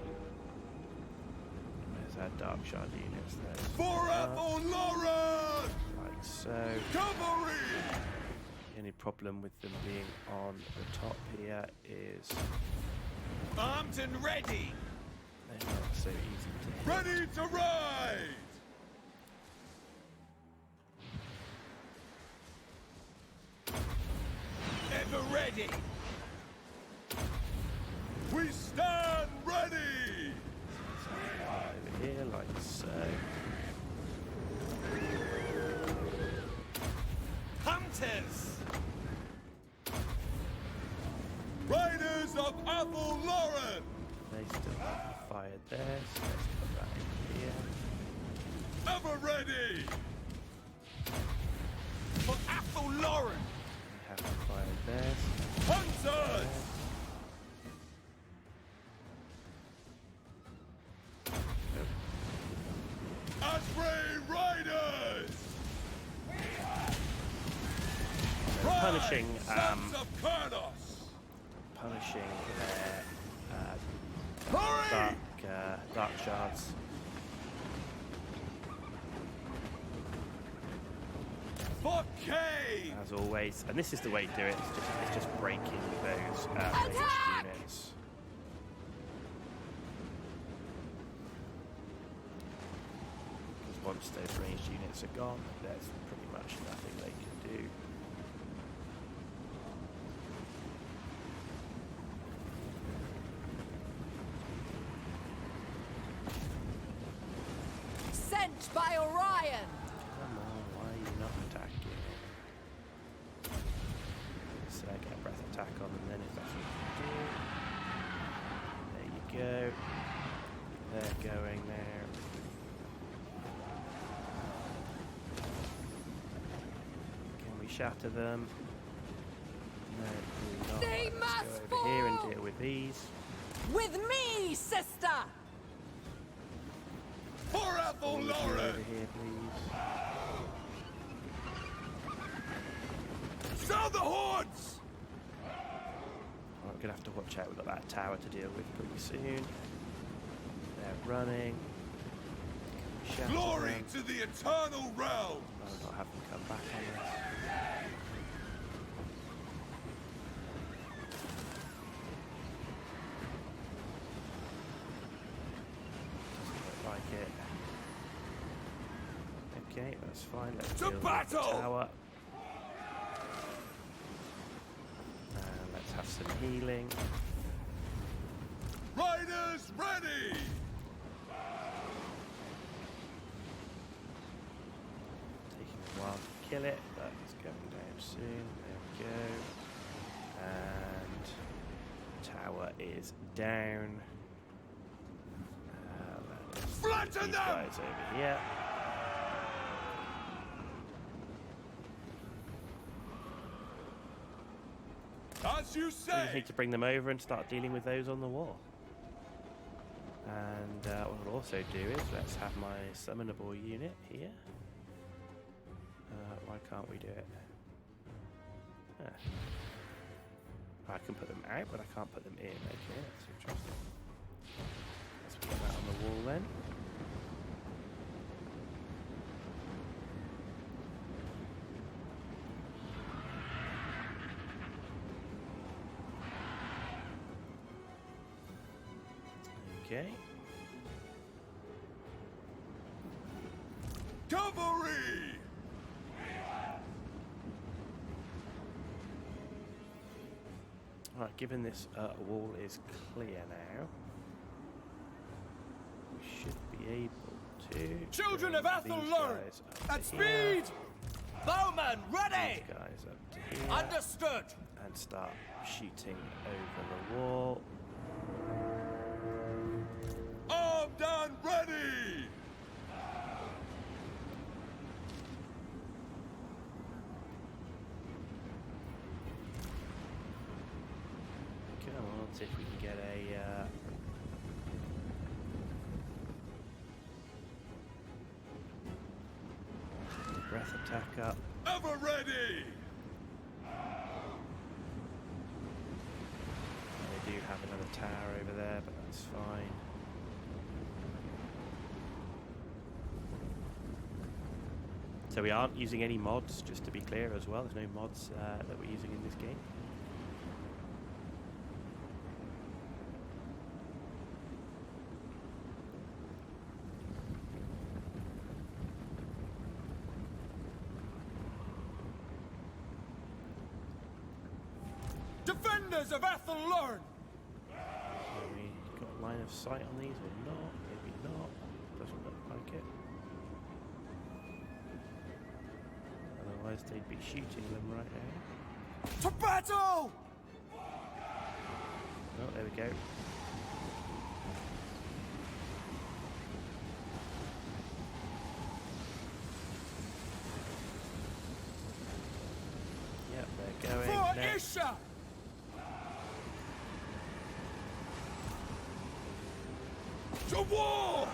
There's our Dark Shard units there. Forever Lauren! Like so. Cavalry! The only problem with them being on the top here is Armed and ready! they're not so easy to hit. Ready to ride! Ever ready! We fighters! Riders of Attribution! They still haven't fired there, so let's put that in here. Ever ready! For Attribution! They haven't fired there, so Hunters! Ashray Riders! punishing, Sons of Kurnos! punishing their Hurry! dark shards. For cave! As always, and this is the way to do it. It's just breaking those ranged units. Because once those ranged units are gone, there's pretty much nothing they can do. Sent by Orion. Come on, why are you not attacking? So I get a breath attack on them then, if that's what you do. There you go. They're going there. Can we shatter them? No, we're not. They Let's must go over here and fall! deal with these. With me, sister. For All of you Attribution! over here, please. Sound the horns! We're going to have to watch out. We've got that tower to deal with pretty soon. They're running. Shatter Glory them. to the eternal realm! Oh, not have them come back on us. Doesn't look like it. Okay, that's fine. Let's To deal with the battle! tower. Let's have some healing. Riders ready! Taking a while to kill it, but it's going down soon. There we go. And tower is down. Let's Flatten these them! guys over here. As you We just say! need to bring them over and start dealing with those on the wall. And what I'll also do is let's have my summonable unit here. Why can't we do it? I can put them out, but I can't put them in. Okay, that's interesting. Let's put that on the wall then. Okay. Cavalry! Right, given this wall is clear now, we should be able to. Children bring of Athel, these learn! guys up At to here, speed! Bowman ready! These guys up to here. Understood! And start shooting over the wall. Armed and ready! Come on, let's see if we can get a. Breath attack up. Ever ready! They do have another tower over there, but that's fine. So we aren't using any mods, just to be clear as well. There's no mods that we're using in this game. Defenders of Athel, learn! Have we got line of sight on these or not? Maybe not. Doesn't look like it. Otherwise they'd be shooting them right now. To battle! Oh, there we go. Yep, they're going. For Next. Isha! To war!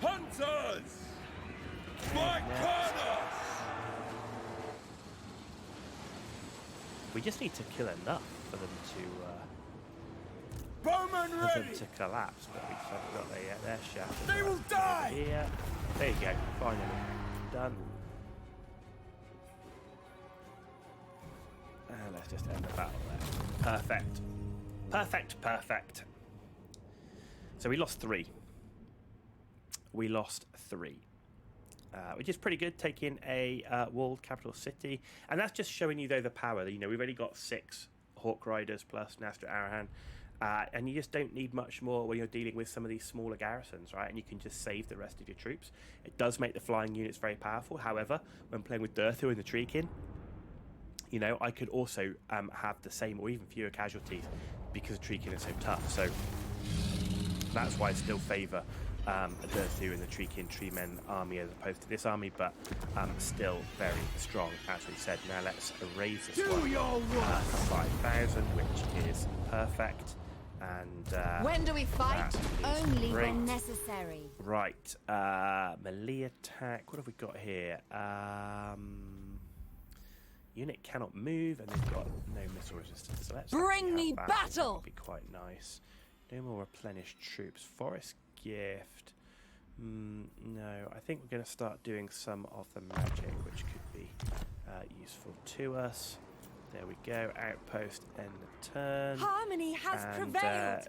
Hunters! My corners! We just need to kill enough for them Bowman ready! to collapse, but we just haven't got there yet. They're shattered. They will die! Here. There you go. Finally. Done. And let's just end the battle there. Perfect. Perfect, perfect. So we lost 3. We lost 3. Which is pretty good, taking a walled capital city. And that's just showing you, though, the power. You know, we've only got 6 Hawk Riders plus Nastra Arahan. And you just don't need much more when you're dealing with some of these smaller garrisons, right? And you can just save the rest of your troops. It does make the flying units very powerful. However, when playing with Durthu and the Treekin, you know, I could also have the same or even fewer casualties because Treekin is so tough. So that's why I still favour Durthu and the Treekin Treemen army as opposed to this army, but still very strong, as we said. Now let's raise this one to 5,000, which is perfect. And When do we fight? Only great. when necessary. Right, melee attack. What have we got here? Unit cannot move, and they've got no missile resistance. So let's Bring actually me have that. battle! That would be quite nice. No more replenished troops. Forest gift. No, I think we're going to start doing some of the magic, which could be useful to us. There we go. Outpost, end the turn. Harmony has prevailed.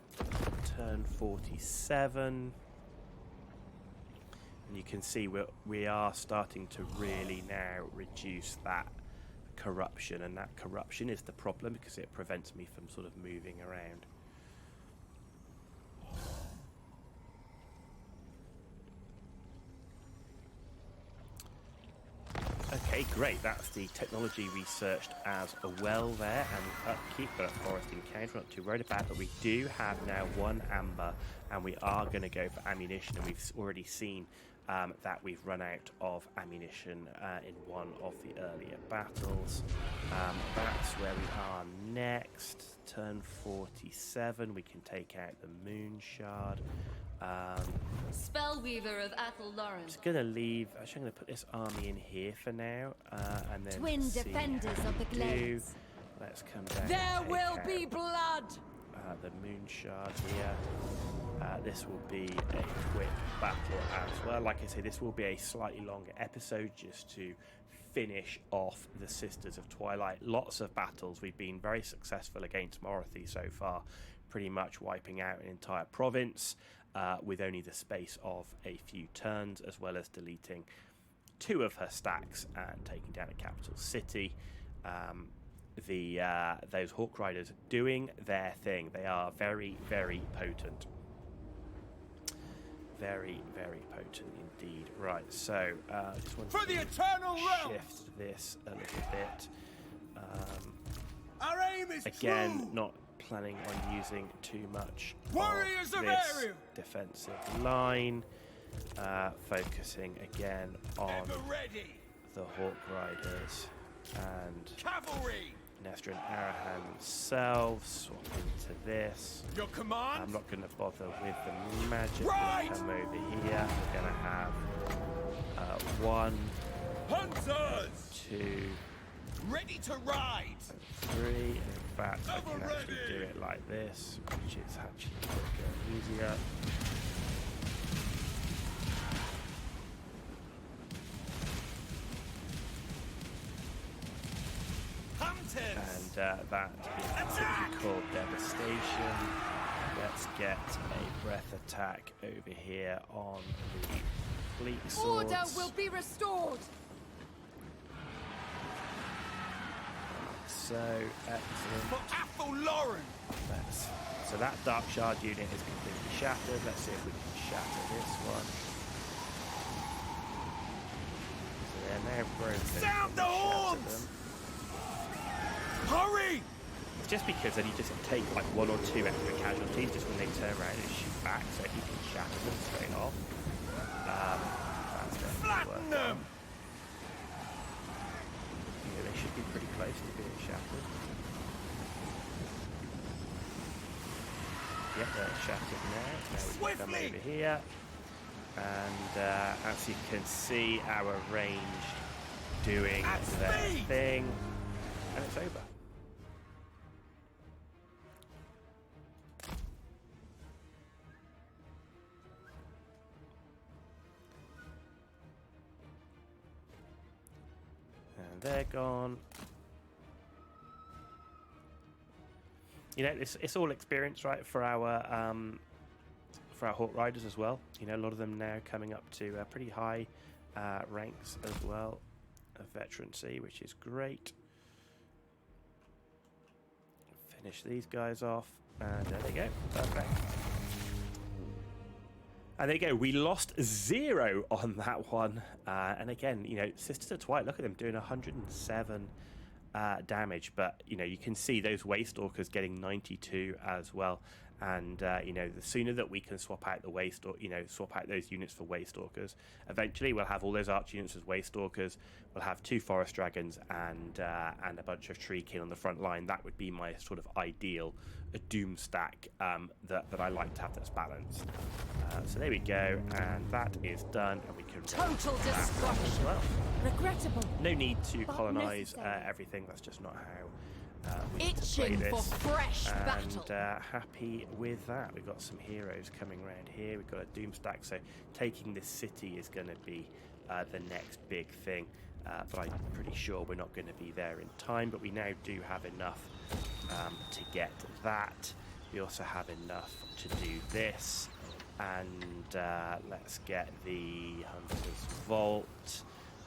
Turn 47. And you can see we are starting to really now reduce that corruption. And that corruption is the problem because it prevents me from sort of moving around. Okay, great. That's the technology researched as well there, and upkeep for a forest encounter. Not too worried about, but we do have now 1 amber, and we are going to go for ammunition. And we've already seen that we've run out of ammunition in one of the earlier battles. That's where we are next. Turn 47. We can take out the Moon Shard. Spellweaver of Athel Lauren. Just gonna leave. Actually, I'm gonna put this army in here for now, and then Twin see defenders how of the we do. glades. Let's come down. There and take will out, be blood! the Moon Shard here. This will be a quick battle as well. Like I say, this will be a slightly longer episode just to finish off the Sisters of Twilight. Lots of battles. We've been very successful against Morothy so far, pretty much wiping out an entire province. With only the space of a few turns, as well as deleting 2 of her stacks and taking down a capital city. Those Hawk Riders doing their thing. They are very, very potent. Very, very potent indeed. Right, so just want For the to eternal realm! shift this a little bit. Our aim is Again, true! not planning on using too much Warriors of of this Ariel! defensive line. Focusing again on Ever ready! the Hawk Riders and Cavalry! Nestor and Arahan themselves. Swap into this. Your command? I'm not going to bother with the magic. Right! Come over here. We're going to have 1, Hunters! 2, Ready to ride! 3. In fact, I can Ever actually ready. do it like this, which is actually quicker and easier. Hunters! And that is what we call devastation. Let's get a breath attack over here on the fleet swords. Order will be restored! So excellent. For Athel Lauren! So that Dark Shard unit is completely shattered. Let's see if we can shatter this one. So they're now broken. Sound the Shatter horns! them. Hurry! It's just because then you just take like 1 or 2 extra casualties just when they turn around and shoot back. So if you can shatter them straight off, that's definitely Flatten worth them! it. Yeah, they should be pretty close to being shattered. Yep, they're shattered now. Now we can come over here. And as you can see, our range doing their thing. And it's over. And they're gone. You know, it's all experience, right, for our Hawk Riders as well. You know, a lot of them now coming up to pretty high ranks as well of veterancy, which is great. Finish these guys off, and there they go. Perfect. And there you go. We lost 0 on that one. And again, you know, Sisters of Twilight, look at them doing 107 damage. But, you know, you can see those Waste Stalkers getting 92 as well. And, you know, the sooner that we can swap out the Waste, or, you know, swap out those units for Waste Stalkers, eventually we'll have all those Arch units as Waste Stalkers. We'll have 2 Forest Dragons and a bunch of Tree Kin on the front line. That would be my sort of ideal Doom stack that I like to have that's balanced. So there we go, and that is done, and we can Total as destruction. well. Regrettable. No need to But colonize necessary. everything. That's just not how we need to play Itching for this. fresh And battle. happy with that. We've got some heroes coming around here. We've got a Doom stack, so taking this city is going to be the next big thing. But I'm pretty sure we're not going to be there in time. But we now do have enough to get that. We also have enough to do this. And let's get the Hunter's Vault.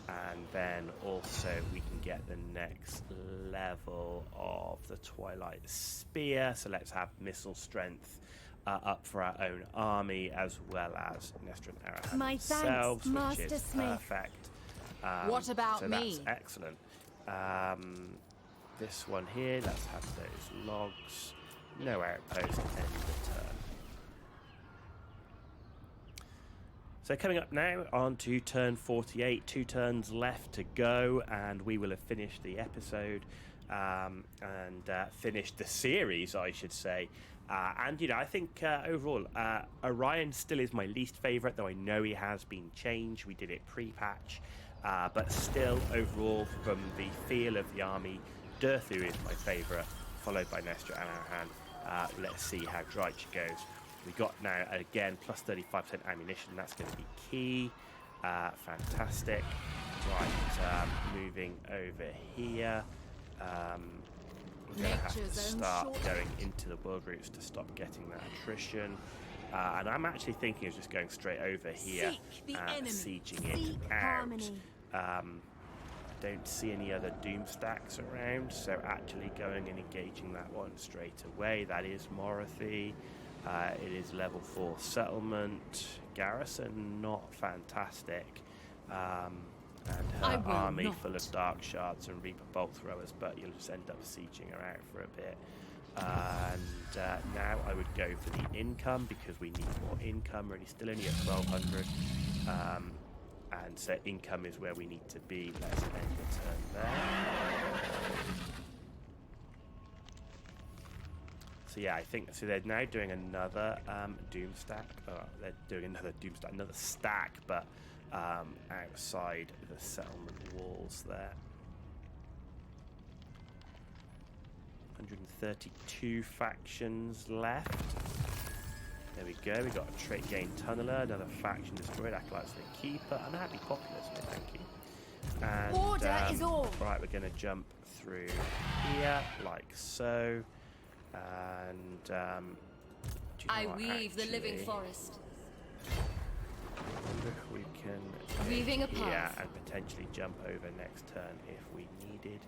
And then also we can get the next level of the Twilight Spear. So let's have missile strength up for our own army, as well as Nestor and Arahant My thanks, themselves, which Master is Smith. perfect. What about so me? That's excellent. This one here, let's have those logs. No outpost, end the turn. So coming up now on to turn 48, 2 turns left to go, and we will have finished the episode and finished the series, I should say. And, you know, I think overall, Orion still is my least favourite, though I know he has been changed. We did it pre-patch. But still, overall, from the feel of the army, Durthu is my favourite, followed by Nestor and Arahant. Let's see how Drycha goes. We got now, again, plus 35% ammunition. That's going to be key. Fantastic. Right, moving over here. We're going to have to start going into the world routes to stop getting that attrition. And I'm actually thinking of just going straight over here and sieging it out. Don't see any other Doom stacks around, so actually going and engaging that one straight away. That is Morathi. It is level 4 settlement. Garrison, not fantastic. And her army full of Dark Shards and Reaper Bolt Throwers, but you'll just end up sieging her out for a bit. And now I would go for the income, because we need more income. Really, still only at 1200. And so income is where we need to be. Let's end the turn there. So yeah, I think so. They're now doing another Doom stack. They're doing another Doom stack, another stack, but outside the settlement walls there. 132 factions left. There we go. We got a trait gain tunneler, another faction destroyed, acolytes the keeper, and a happy populace. So thank you. And Order is all. right, we're going to jump through here like so. And do you know I what, weave the living actually, forest. I wonder if we can Weaving a here path. and potentially jump over next turn if we needed.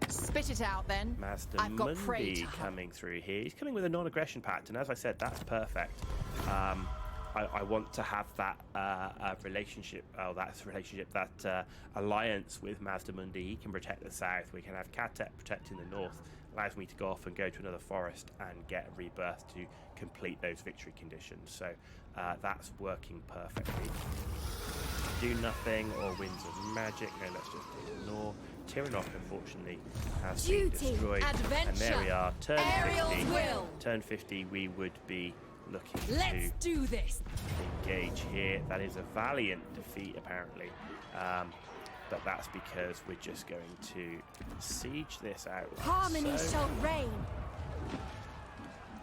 Spit it out then. Master I've got prey Mundi to hunt. coming through here. He's coming with a non-aggression pact, and as I said, that's perfect. I want to have that relationship, that alliance with Master Mundi. He can protect the south. We can have Katet protecting the north. Allows me to go off and go to another forest and get a rebirth to complete those victory conditions. So that's working perfectly. Do nothing or winds of magic. No, let's just ignore. Tiranoth, unfortunately, has been destroyed. Adventure. And there we are, turn 50. Will. Turn 50, we would be looking Let's to do this. engage here. That is a valiant defeat, apparently. But that's because we're just going to siege this out like Harmony so. shall reign.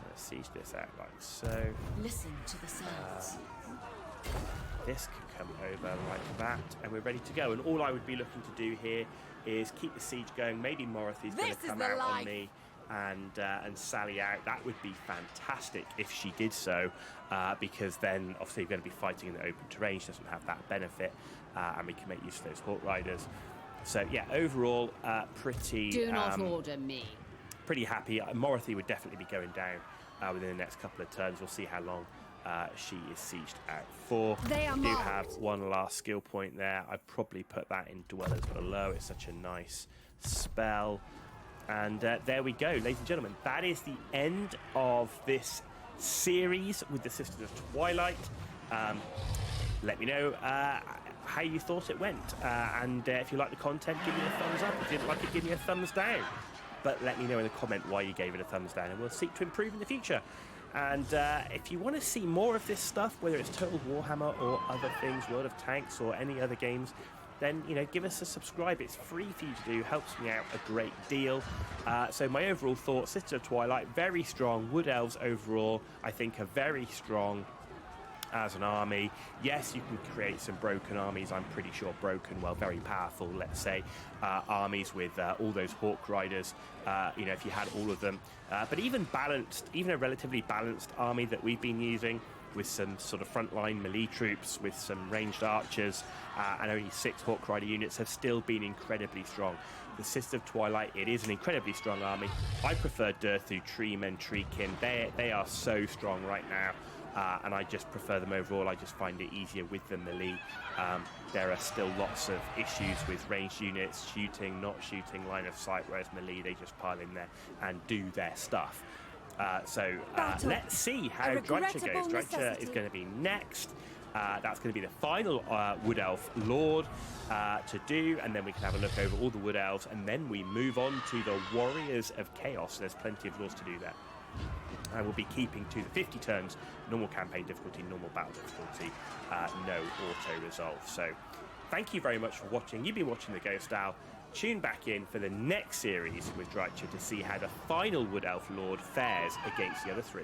Let's siege this out like so. Listen to the sounds. This can come over like that, and we're ready to go. And all I would be looking to do here is keep the siege going. Maybe Morothy's going to This is come the out on life. me and sally out. That would be fantastic if she did so, because then obviously we're going to be fighting in the open terrain. She doesn't have that benefit, and we can make use of those Hawk Riders. So yeah, overall, pretty. Do not order me. Pretty happy. Morothy would definitely be going down within the next couple of turns. We'll see how long she is sieged out for. They are We do marked. have one last skill point there. I'd probably put that in Dwellers Below. It's such a nice spell. And there we go, ladies and gentlemen. That is the end of this series with the Sisters of Twilight. Let me know how you thought it went. And if you like the content, give me a thumbs up. If you didn't like it, give me a thumbs down. But let me know in the comment why you gave it a thumbs down, and we'll seek to improve in the future. And if you want to see more of this stuff, whether it's Total Warhammer or other things, World of Tanks or any other games, then, you know, give us a subscribe. It's free for you to do, helps me out a great deal. So my overall thoughts, Sisters of Twilight, very strong. Wood Elves overall, I think, are very strong as an army. Yes, you can create some broken armies. I'm pretty sure broken, well, very powerful, let's say, armies with all those Hawk Riders, you know, if you had all of them. But even balanced, even a relatively balanced army that we've been using, with some sort of frontline melee troops, with some ranged archers, and only 6 Hawk Rider units, have still been incredibly strong. The Sisters of Twilight, it is an incredibly strong army. I prefer Durthu, Treem, and Treekin. They are so strong right now, and I just prefer them overall. I just find it easier with the melee. There are still lots of issues with ranged units, shooting, not shooting, line of sight, whereas melee, they just pile in there and do their stuff. So let's see how Drycha goes. Drycha is going to be next. That's going to be the final Wood Elf Lord to do, and then we can have a look over all the Wood Elves, and then we move on to the Warriors of Chaos. There's plenty of lords to do there. And we'll be keeping to the 50 turns, normal campaign difficulty, normal battle difficulty, no auto-resolve. So thank you very much for watching. You've been watching The Ghost Owl. Tune back in for the next series with Drycha to see how the final Wood Elf Lord fares against the other 3.